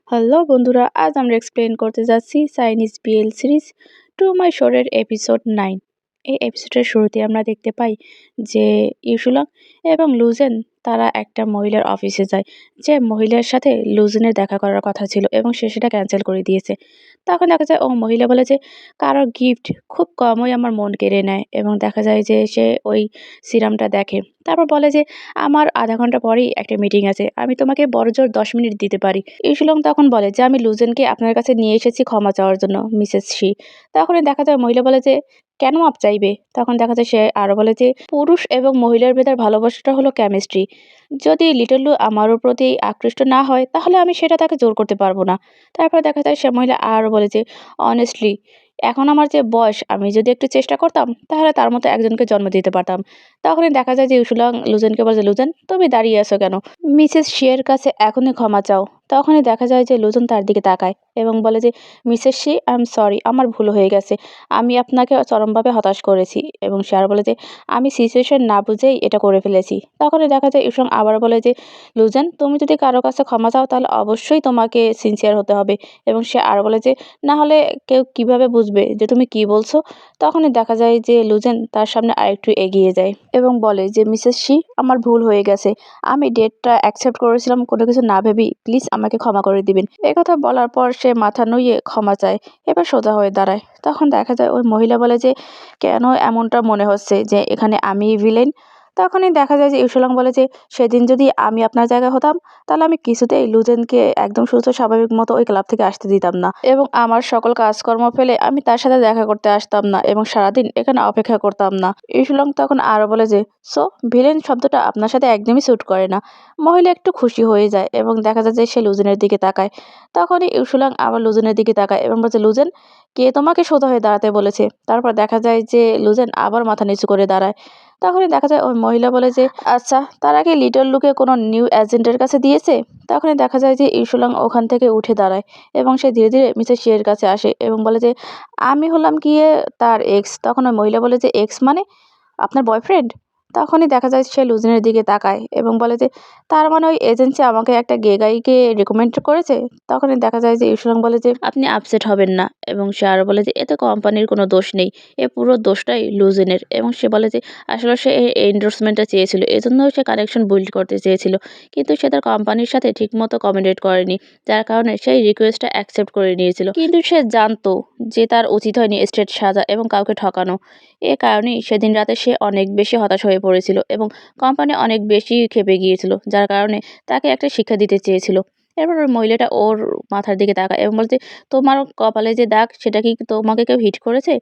Hello বন্ধুরা, আজ আমরা এক্সপ্লেন করতে যাচ্ছি Chinese BL series to my শোরের এপিসোড 9। এই এপিসোডের শুরুতে আমরা দেখতে পাই যে ইউসুলাং এবং লুজেন তারা একটা মহিলার অফিসে যায়, যে মহিলার সাথে লুজেনের দেখা করার কথা ছিল এবং সে সেটা ক্যান্সেল করে দিয়েছে। তখন দেখা যায় ও মহিলা বলে যে কারো গিফট খুব কমই আমার মন কেড়ে নেয়, এবং দেখা যায় যে সে ওই সিরামটা দেখে, তারপর বলে যে আমার আধা ঘন্টা পরেই একটা মিটিং আছে, আমি তোমাকে বড়জোর 10 মিনিট দিতে পারি। ইউসুলং তখন বলে যে আমি লুজেনকে আপনার কাছে নিয়ে এসেছি ক্ষমা চাওয়ার জন্য মিসেস শি। তখনই দেখা যায় মহিলা বলে যে কেন মাপ চাইবে? তখন দেখা যায় সে আরো বলে যে পুরুষ এবং মহিলার ভেতর ভালোবাসাটা হলো কেমিস্ট্রি। যদি লিটল লু আমার প্রতি আকৃষ্ট না হয় তাহলে আমি সেটা তাকে জোর করতে পারবো না। তারপর দেখা যায় সে মহিলা আরো বলে যে অনেস্টলি এখন আমার যে বয়স, আমি যদি একটু চেষ্টা করতাম তাহলে তার মতো একজনকে জন্ম দিতে পারতাম। তখনই দেখা যায় যে ইউসুলং লুজেনকে বলে যে লুজেন তুমি দাঁড়িয়ে আছো কেন? মিসেস শিয়ের কাছে এখনই ক্ষমা চাও। তখনই দেখা যায় যে লুজন তার দিকে তাকায় এবং বলে যে Mrs she, I am sorry, আমার ভুল হয়ে গেছে, আমি আপনাকে চরমভাবে হতাশ করেছি। এবং সে আর বলে যে আমি সিচুয়েশন না বুঝেই এটা করে ফেলেছি। তখনই দেখা যায় ইউসুং আবার বলে যে লুজন তুমি যদি কারো কাছে ক্ষমা চাও তাহলে অবশ্যই তোমাকে সিনসিয়ার হতে হবে। এবং সে আর বলে যে না হলে কেউ কিভাবে বুঝবে যে তুমি কি বলছো? তখনই দেখা যায় যে লুজেন তার সামনে আরেকটু এগিয়ে যায় এবং বলে যে মিসেস শি, আমার ভুল হয়ে গেছে, আমি ডেটটা অ্যাকসেপ্ট করেছিলাম কোনো কিছু না ভেবেই, প্লিজ আমাকে ক্ষমা করে দিবেন। কথা বলার পর সে মাথা নুইয়ে ক্ষমা চায়, এবার সোজা হয়ে দাঁড়ায়। তখন দেখা যায় ওই মহিলা বলে যে কেন এমনটা মনে হচ্ছে যে এখানে আমি ভিলেন? তখনই দেখা যায় যে ইউসুলাং বলে যে সেদিন যদি আমি আপনার জায়গায় হতাম তাহলে আমি কিছুতেই লুজেনকে একদম সুস্থ স্বাভাবিক মতো ওই ক্লাব থেকে আসতে দিতাম না, এবং আমার সকল কাজকর্ম ফেলে আমি তার সাথে দেখা করতে আসতাম না এবং সারাদিন এখানে অপেক্ষা করতাম না। ইউসুলাং তখন আরো বলে যে সো ভিলেন শব্দটা আপনার সাথে একদমই স্যুট করে না। মহিলা একটু খুশি হয়ে যায় এবং দেখা যায় যে সে লুজেনের দিকে তাকায়। তখনই ইউসুলাং আবার লুজেনের দিকে তাকায় এবং বলছে লুজেন, কে তোমাকে সোজা হয়ে দাঁড়াতে বলেছে? তারপর দেখা যায় যে লুজেন আবার মাথা নিচু করে দাঁড়ায়। তখনই দেখা যায় ওই মহিলা বলে যে আচ্ছা, তারা কি লিটল লুকে কোনো নিউ এজেন্টের কাছে দিয়েছে? তখনই দেখা যায় যে ইউসুলাং ওখান থেকে উঠে দাঁড়ায় এবং সে ধীরে ধীরে মিসেস শিয়ের কাছে আসে এবং বলে যে আমি হলাম গিয়ে তার এক্স। তখন ওই মহিলা বলে যে এক্স মানে আপনার বয়ফ্রেন্ড? তখনই দেখা যায় সে লুজেনের দিকে তাকায় এবং বলে যে তার মানে ওই এজেন্সি আমাকে একটা গে গাইকে রেকমেন্ড করেছে। তখনই দেখা যায় যে ইউসুলাং বলে যে আপনি আপসেট হবেন না, এবং সে আরো বলে যে এতে কোম্পানির কোনো দোষ নেই, এ পুরো দোষটাই লুজেনের। এবং সে বলে যে আসলে সে এই এন্ডোর্সমেন্টটা চেয়েছিল, এজন্য সে কানেকশন বিল্ড করতে চেয়েছিল, কিন্তু সে তার কোম্পানির সাথে ঠিকমতো কমিউনিকেট করেনি, যার কারণে সেই রিকোয়েস্টটা অ্যাকসেপ্ট করে নিয়েছিল। কিন্তু সে জানতো যে তার উচিত হয়নি স্ট্রেট সাজা এবং কাউকে ঠকানো। এ কারণেই সেদিন রাতে সে অনেক বেশি হতাশ হয়ে পড়েছিল এবং কোম্পানি অনেক বেশি ক্ষেপে গিয়েছিল, যার কারণে তাকে একটা শিক্ষা দিতে চেয়েছিল। এরপর ওই মহিলাটা ওর মাথার দিকে তাকায় এবং বলছে তোমার কপালে যে দাগ সেটা কি তোমাকে কেউ হিট করেছে?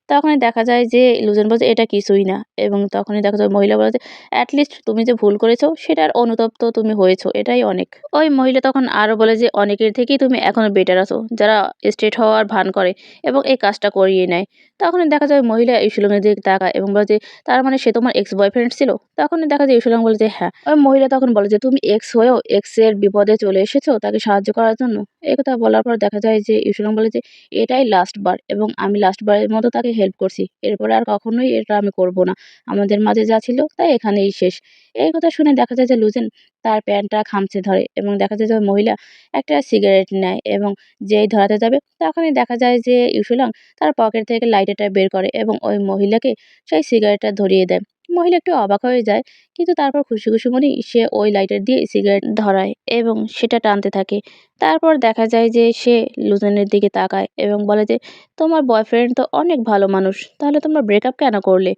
তখনই দেখা যায় যে লুজেন বলছে এটা কিছুই না, এবং তখনই দেখা যায় মহিলা বলে যে অ্যাটলিস্ট তুমি যে ভুল করেছো সেটার অনুতপ্ত তুমি হয়েছো, এটাই অনেক। ওই মহিলা তখন আরো বলে যে অনেকের থেকেই তুমি এখনো বেটার আছো, যারা স্ট্রেট হওয়ার ভান করে এবং এই কাজটা করিয়ে নেয়। তখনই দেখা যায় মহিলা ইউসুলাংয়ের দিকে তাকায় এবং বলে যে তার মানে সে তোমার এক্স বয়ফ্রেন্ড ছিল? তখনই দেখা যায় ইউসুলাং বলে যে হ্যাঁ। ওই মহিলা তখন বলে যে তুমি এক্স হয়েও এক্স এর বিপদে চলে এসেছো তাকে সাহায্য করার জন্য। এই কথা বলার পর দেখা যায় যে ইউসুলাং বলে যে এটাই লাস্ট বার, এবং আমি লাস্ট বারের মতো তাকে হেল্প করছি, এরপরে আর কখনোই এটা আমি করব না, আমাদের মাঝে যা ছিল তাই এখানেই শেষ। এই কথা শুনে দেখা যায় যে লুজেন তার প্যান্টটা খামচে ধরে এবং দেখা যায় যে ওই মহিলা একটা সিগারেট নেয় এবং যেই ধরাতে যাবে তখনই দেখা যায় যে ইউসুলাং তার পকেট থেকে লাইটারটা বের করে এবং ওই মহিলাকে সেই সিগারেটটা ধরিয়ে দেয়। মহিলা একটু অবাক হয়ে যায়, কিন্তু তারপর খুশি খুশি মনেই সে ওই লাইটার দিয়ে সিগারেট ধরায় এবং সেটা টানতে থাকে। তারপর দেখা যায় যে সে লুজেনের দিকে তাকায় এবং বলে যে তোমার বয়ফ্রেন্ড তো অনেক ভালো মানুষ, তাহলে তোমরা ব্রেকআপ কেন করলে?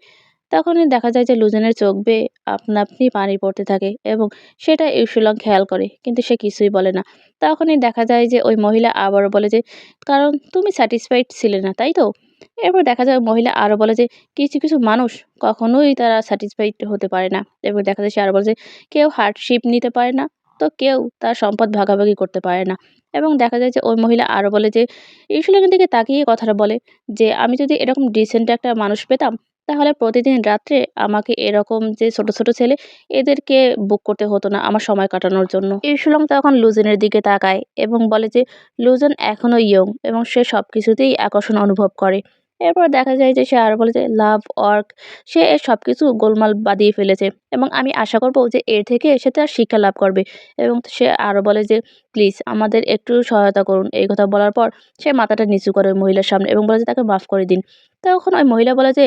তখনই দেখা যায় যে লুজেনের চোখ বেয়ে আপনা আপনি পানি পড়তে থাকে এবং সেটা ইউসুলাং খেয়াল করে, কিন্তু সে কিছুই বলে না। তখনই দেখা যায় যে ওই মহিলা আবারও বলে যে কারণ তুমি স্যাটিসফাইড ছিলে না, তাই তো? এরপর দেখা যায় মহিলা আরো বলে যে কিছু কিছু মানুষ কখনোই তারা স্যাটিসফাইড হতে পারে না, এবং দেখা যায় সে আরো বলে যে কেউ হার্ডশিপ নিতে পারে না, তো কেউ তার সম্পদ ভাগাভাগি করতে পারে না। এবং দেখা যায় যে ওই মহিলা আরো বলে যে ইউসুলাংয়ের দিকে তাকিয়ে কথাটা বলে যে আমি যদি এরকম ডিসেন্ট একটা মানুষ পেতাম তাহলে প্রতিদিন রাত্রে আমাকে এরকম যে ছোট ছোট ছেলে এদেরকে বুক করতে হতো না আমার সময় কাটানোর জন্য। ইউসুলাং তখন লুজেনের দিকে তাকায় এবং বলে যে লুজেন এখনো ইয়ং এবং সে সবকিছুতেই আকর্ষণ অনুভব করে, এরপর দেখা যায় যে সে আরও বলে যে লাভ ওয়ার্ক, সে এর সবকিছু গোলমাল বাঁধিয়ে ফেলেছে এবং আমি আশা করব যে এর থেকে সে তার শিক্ষা লাভ করবে। এবং সে আরও বলে যে প্লিজ আমাদের একটু সহায়তা করুন। এই কথা বলার পর সে মাথাটা নিচু করে ওই মহিলার সামনে এবং বলে যে তাকে মাফ করে দিন। তখন ওই মহিলা বলে যে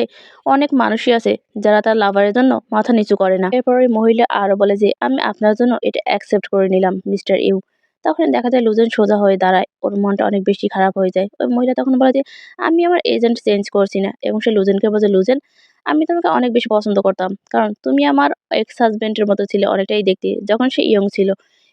অনেক মানুষই আছে যারা তার লাভারের জন্য মাথা নিচু করে না। এরপর ওই মহিলা আরও বলে যে আমি আপনার জন্য এটা অ্যাকসেপ্ট করে নিলাম মিস্টার ইউ। তখন দেখা যায় লুজেন সোজা হয়ে দাঁড়ায়, ওর মনটা অনেক বেশি খারাপ হয়ে যায়। ওই মহিলা তখন বলে যে আমি আমার এজেন্ট চেঞ্জ করছি না। এবং সে লুজেনকে বলে, লুজেন আমি তোমাকে অনেক বেশি পছন্দ করতাম, কারণ তুমি আমার এক্স হাজবেন্ডের মতো ছিলে অনেকটাই দেখতে, যখন সে ইয়ং ছিল।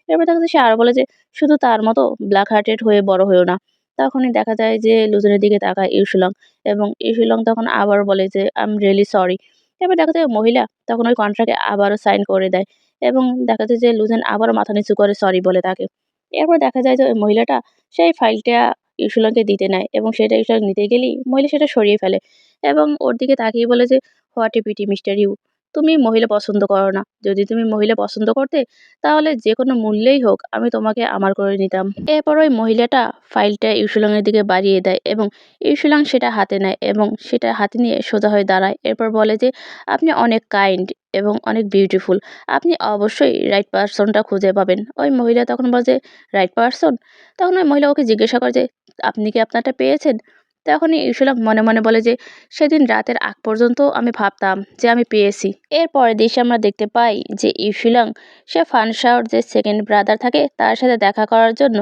এরপর দেখা যায় সে আরও বলে যে শুধু তার মতো ব্ল্যাক হার্টেড হয়ে বড় হয়েও না। তখনই দেখা যায় যে লুজেনের দিকে তাকায় ইউসুলং, এবং ইউসুলং তখন আবার বলে যে আই এম রিয়েলি সরি। এবার দেখা যায় মহিলা তখন ওই কন্ট্রাক্টে আবারও সাইন করে দেয়, এবং দেখা যায় যে লুজেন আবারও মাথা নিচু করে সরি বলে তাকে। এরপর দেখা যায় যে ওই মহিলাটা সেই ফাইলটা ইউসুলংকে দিতে নেয়, এবং সেটা ইউসুলং নিতে গেলেই মহিলা সেটা সরিয়ে ফেলে এবং ওর দিকে তাকিয়ে বলে যে what a pity mister you, তুমি মহিলা পছন্দ করো না। যদি তুমি মহিলা পছন্দ করতে তাহলে যে কোনো মূল্যেই হোক আমি তোমাকে আমার করে নিতাম। এরপর ওই মহিলাটা ফাইলটা ইউসুলংয়ের দিকে বাড়িয়ে দেয় এবং ইউসুলং সেটা হাতে নেয় এবং সেটা হাতে নিয়ে সোজা হয়ে দাঁড়ায়। এরপর বলে যে আপনি অনেক কাইন্ড এবং অনেক বিউটিফুল, আপনি অবশ্যই রাইট পারসনটা খুঁজে পাবেন। ওই মহিলা তখন বলে যে রাইট পারসন। তখন ওই মহিলা ওকে জিজ্ঞাসা করে যে আপনি কি আপনারটা পেয়েছেন? তখনই ইউসুলাম মনে মনে বলে যে সেদিন রাতের আগ পর্যন্ত আমি ভাবতাম যে আমি পেয়েছি। এর পরের দৃশ্যে আমরা দেখতে পাই যে ইউসুলাং সে ফানশাওর যে সেকেন্ড ব্রাদার থাকে তার সাথে দেখা করার জন্য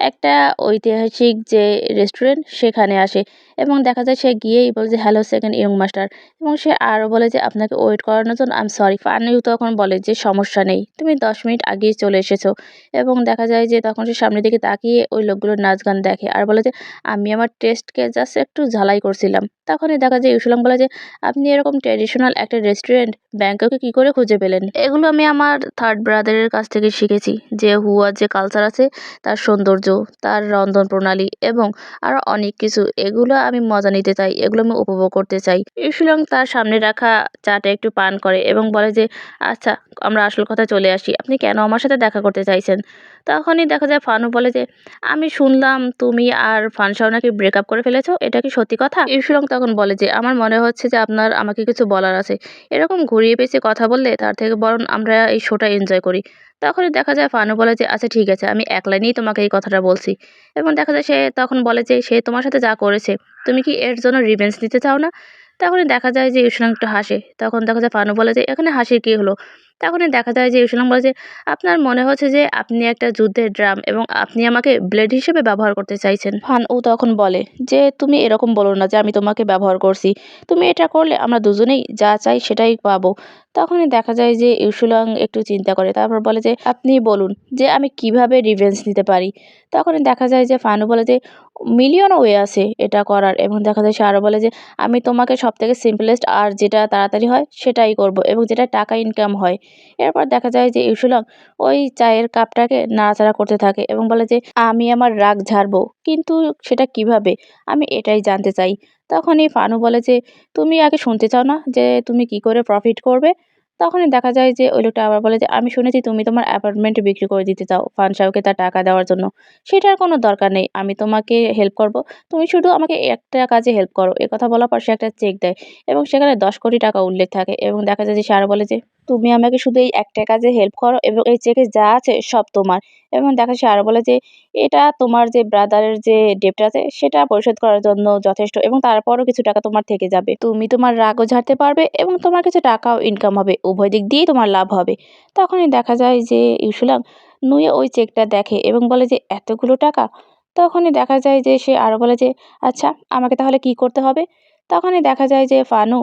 একটা ঐতিহাসিক যে রেস্টুরেন্ট সেখানে আসে, এবং দেখা যায় সে গিয়েই বলে যে হ্যালো সেকেন্ড ইয়ং মাস্টার, এবং সে আরও বলে যে আপনাকে ওয়েট করানোর জন্য আই এম সরি। ফানিউ তখন বলে যে সমস্যা নেই, তুমি 10 মিনিট আগেই চলে এসেছো। এবং দেখা যায় যে তখন সে সামনের দিকে তাকিয়ে ওই লোকগুলোর নাচ গান দেখে আর বলে যে আমি আমার টেস্টকে জাস্ট একটু ঝালাই করছিলাম। তখনই দেখা যায় ইউসুলাং বলে যে আপনি এরকম ট্র্যাডিশনাল একটা রেস্টুরেন্ট ব্যাংককে কি করে খুঁজে পেলেন? এগুলো আমি আমার থার্ড ব্রাদারের কাছ থেকে শিখেছি, যে হুয়ার যে কালচার আছে তার সৌন্দর্য, তার রন্ধন প্রণালী এবং আরও অনেক কিছু, এগুলো আমি মজা নিতে চাই, এগুলো আমি উপভোগ করতে চাই। ইউসুলাং তার সামনে রাখা চাটা একটু পান করে এবং বলে যে আচ্ছা আমরা আসল কথায় চলে আসি, আপনি কেন আমার সাথে দেখা করতে চাইছেন? তখনই দেখা যায় ফানু বলে যে আমি শুনলাম তুমি আর ফানশাও নাকি ব্রেকআপ করে ফেলেছো, এটা কি সত্যি কথা? ইউসুলং তখন বলে যে আমার মনে হচ্ছে যে আপনার আমাকে কিছু বলার আছে, এরকম ঘুরিয়ে পেঁচিয়ে কথা বললে তার থেকে বরং আমরা এই শোটা এনজয় করি। তখনই দেখা যায় ফানু বলে যে আচ্ছা ঠিক আছে, আমি এক লাইনেই তোমাকে এই কথাটা বলছি। এবং দেখা যায় সে তখন বলে যে সে তোমার সাথে যা করেছে তুমি কি এর জন্য রিভেঞ্জ নিতে চাও না? তখনই দেখা যায় যে ইউসুলং একটু হাসে। তখন দেখা যায় ফানু বলে যে এখানে হাসির কী হলো? তখনই দেখা যায় যে ইউসুলং বলে যে আপনার মনে হচ্ছে যে আপনি একটা যুদ্ধের ড্রাম এবং আপনি আমাকে ব্লেড হিসেবে ব্যবহার করতে চাইছেন। ফান-উ তখন বলে যে তুমি এরকম বলো না যে আমি তোমাকে ব্যবহার করছি। তুমি এটা করলে আমরা দুজনেই যা চাই সেটাই পাবো। তখনই দেখা যায় যে ইউসুলাং একটু চিন্তা করে। তারপর বলে যে আপনি বলুন যে আমি কিভাবে রিভেঞ্জ নিতে পারি? তখনই দেখা যায় যে ফানু বলে যে মিলিয়ন ওয়ে আছে এটা করার, এবং দেখা যায় সে আরও বলে যে আমি তোমাকে সবথেকে সিম্পলেস্ট আর যেটা তাড়াতাড়ি হয় সেটাই করব এবং যেটা টাকা ইনকাম হয়। এরপর দেখা যায় যে ইউসুলাং ওই চায়ের কাপটাকে নাড়াচাড়া করতে থাকে এবং বলে যে আমি আমার রাগ ঝাড়বো, কিন্তু সেটা কিভাবে? আমি এটাই জানতে চাই। তখনই ফানু বলে যে তুমি আগে শুনতে চাও না যে তুমি কি করে প্রফিট করবে? তখনই দেখা যায় যে ওই লোকটা আবার বলে যে আমি শুনেছি তুমি তোমার অ্যাপার্টমেন্ট বিক্রি করে দিতে চাও ফানসাওকে তার টাকা দেওয়ার জন্য। সেটার কোনো দরকার নেই, আমি তোমাকে হেল্প করব। তুমি শুধু আমাকে একটা কাজে হেল্প করো। কথা বলার পর সে একটা চেক দেয় এবং সেখানে 10 কোটি টাকা উল্লেখ থাকে, এবং দেখা যায় যে সে আরও বলে যে তুমি আমাকে শুধু এই একটা কাজে হেল্প করো এবং এই চেকে যা আছে সব তোমার। এবং দেখা সে আরও বলে যে এটা তোমার যে ব্রাদারের যে ডেপ্ট আছে সেটা পরিশোধ করার জন্য যথেষ্ট, এবং তারপরও কিছু টাকা তোমার থেকে যাবে। তুমি তোমার রাগও ঝাড়তে পারবে এবং তোমার কিছু টাকাও ইনকাম হবে। উভয় দিক দিয়েই তোমার লাভ হবে। তখনই দেখা যায় যে ইউসুলাং নুয়ে ওই চেকটা দেখে এবং বলে যে এতগুলো টাকা? তখনই দেখা যায় যে সে আরও বলে যে আচ্ছা আমাকে তাহলে কি করতে হবে? তখনই দেখা যায় যে ফানু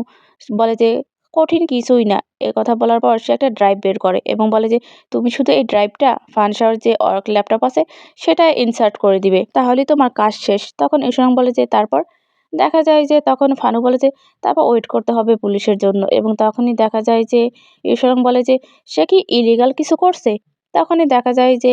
বলে যে কঠিন কিছুই না। কথা বলার পর সে একটা ড্রাইভ বের করে এবং বলে যে তুমি শুধু এই ড্রাইভটা ফানসাওর যে অর্ক ল্যাপটপ আছে সেটা ইনসার্ট করে দিবে, তাহলেই তোমার কাজ শেষ। তখন ইউসুলাং বলে যে তারপর? দেখা যায় যে তখন ফানু বলে যে তারপর ওয়েট করতে হবে পুলিশের জন্য, এবং তখনই দেখা যায় যে ইউসুলাং বলে যে সে কি ইলিগাল কিছু করছে? তখনই দেখা যায় যে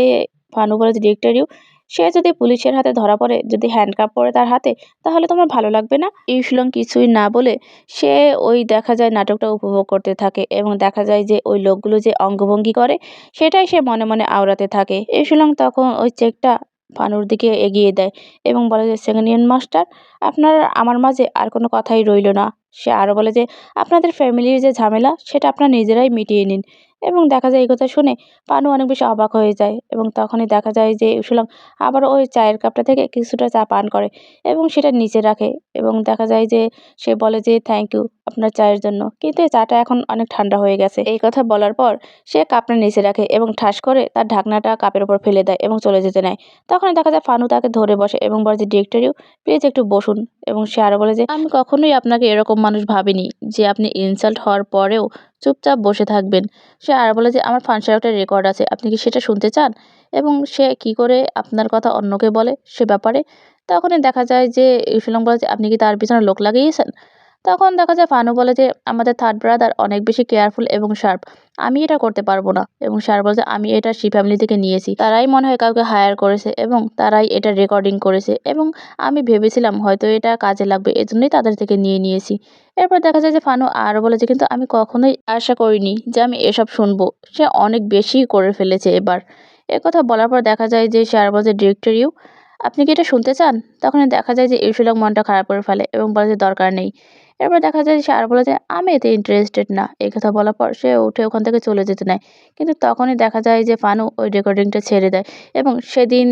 ফানু বলে যে ডিরেক্টর ইউ, সে যদি পুলিশের হাতে ধরা পড়ে, যদি হ্যান্ডকাপ পড়ে তার হাতে, তাহলে তোমার ভালো লাগবে না? ইউসুলাং কিছুই না বলে সে ওই দেখা যায় নাটকটা উপভোগ করতে থাকে, এবং দেখা যায় যে ওই লোকগুলো যে অঙ্গভঙ্গি করে সেটাই সে মনে মনে আওড়াতে থাকে। ইউসুলাং তখন ওই চেকটা ফানুর দিকে এগিয়ে দেয় এবং বলে যে, সেকেন্ড ইয়ার মাস্টার, আপনার আমার মাঝে আর কোনো কথাই রইল না। সে আরও বলে যে, আপনাদের ফ্যামিলির যে ঝামেলা সেটা আপনারা নিজেরাই মিটিয়ে নিন। এবং দেখা যায় এই কথা শুনে পানু অনেক বেশি অবাক হয়ে যায় এবং তখনই দেখা যায় যে ইউসুলাং আবার ওই চায়ের কাপটা থেকে কিছুটা চা পান করে এবং সেটা নিচে রাখে এবং দেখা যায় যে সে বলে যে, থ্যাংক ইউ আপনার চায়ের জন্য, কিন্তু এই চাটা এখন অনেক ঠান্ডা হয়ে গেছে। এই কথা বলার পর সে কাপটা নিচে রাখে এবং ঠাস করে তার ঢাকনাটা কাপের উপর ফেলে দেয় এবং চলে যেতে নেয়। তখনই দেখা যায় ফানু তাকে ধরে বসে এবং বলে যে, ডিরেক্টর ইউ প্লিজ একটু বসুন। এবং সে আরও বলে যে, আমি কখনোই আপনাকে এরকম মানুষ ভাবিনি যে আপনি ইনসাল্ট হওয়ার পরেও চুপচাপ বসে থাকবেন। সে আর বলে যে, আমার ফাংশনের একটা রেকর্ড আছে, আপনি কি সেটা শুনতে চান? এবং সে কি করে আপনার কথা অন্যকে বলে সে ব্যাপারে। তখনই দেখা যায় যে ইউসুলাং বলে যে, আপনি কি তার পিছনে লোক লাগিয়েছেন? তখন দেখা যায় ফানু বলে যে, আমাদের থার্ড ব্রাদার অনেক বেশি কেয়ারফুল এবং শার্প, আমি এটা করতে পারবো না। এবং শার বলে যে, আমি এটা শি ফ্যামিলি থেকে নিয়েছি, তারাই মনে হয় কাউকে হায়ার করেছে এবং তারাই এটা রেকর্ডিং করেছে এবং আমি ভেবেছিলাম হয়তো এটা কাজে লাগবে, এজন্যই তাদের থেকে নিয়েছি। এরপর দেখা যায় যে ফানু আরও বলে যে, কিন্তু আমি কখনোই আশা করিনি যে আমি এসব শুনবো, সে অনেক বেশি করে ফেলেছে এবার। কথা বলার পর দেখা যায় যে সে আর বলে যে, ডিরেক্টর ইউ আপনি কি এটা শুনতে চান? তখনই দেখা যায় যে ইউসুলাং মনটা খারাপ করে ফেলে এবং বলে যে, দরকার নেই। এরপর দেখা যায় যে সে আর বলে যে, আমি এতে ইন্টারেস্টেড না। এই কথা বলার পর সে উঠে ওখান থেকে চলে যেতে নেয়। কিন্তু তখনই দেখা যায় যে ফানু ওই রেকর্ডিংটা ছেড়ে দেয় এবং সেদিন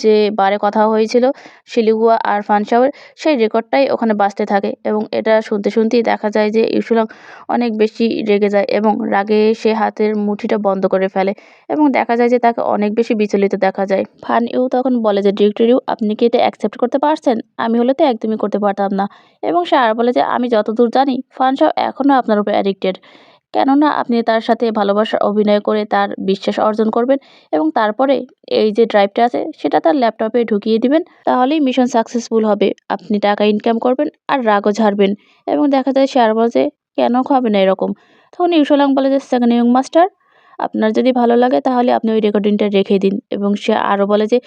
যে বারে কথা হয়েছিল শিলিগুয়া আর ফানসাওয়ের, সেই রেকর্ডটাই ওখানে বাজতে থাকে এবং এটা শুনতে শুনতেই দেখা যায় যে ইউসুলাং অনেক বেশি রেগে যায় এবং রাগে সে হাতের মুঠিটা বন্ধ করে ফেলে এবং দেখা যায় যে তাকে অনেক বেশি বিচলিত দেখা যায়। ফান ইউ তখন বলে যে, ডিরেক্টর ইউ আপনি কি এটা অ্যাকসেপ্ট করতে পারছেন? আমি হলে তো একদমই করতে পারতাম না। এবং সে আর বলে যে, আমি যতদূর জানি ফানসাও এখনও আপনার উপর অ্যাডিক্টেড, কেননা আপনি তার সাথে ভালোবাসার অভিনয় করে তার বিশ্বাস অর্জন করবেন এবং তারপরে এই যে ড্রাইভটা আছে সেটা তার ল্যাপটপে ঢুকিয়ে দিবেন, তাহলেই মিশন সাকসেসফুল হবে। আপনি টাকা ইনকাম করবেন আর রাগও ঝাড়বেন। এবং দেখা যায় সে আর বলে যে, কেন হবে না এরকম? তখন ইউসুলাং বলে যে, সেকেন্ড ইয়ং মাস্টার আপনার যদি ভালো লাগে তাহলে আপনি ওই রেকর্ডিংটা রেখে দিন। এবং সে আরও বলে যে,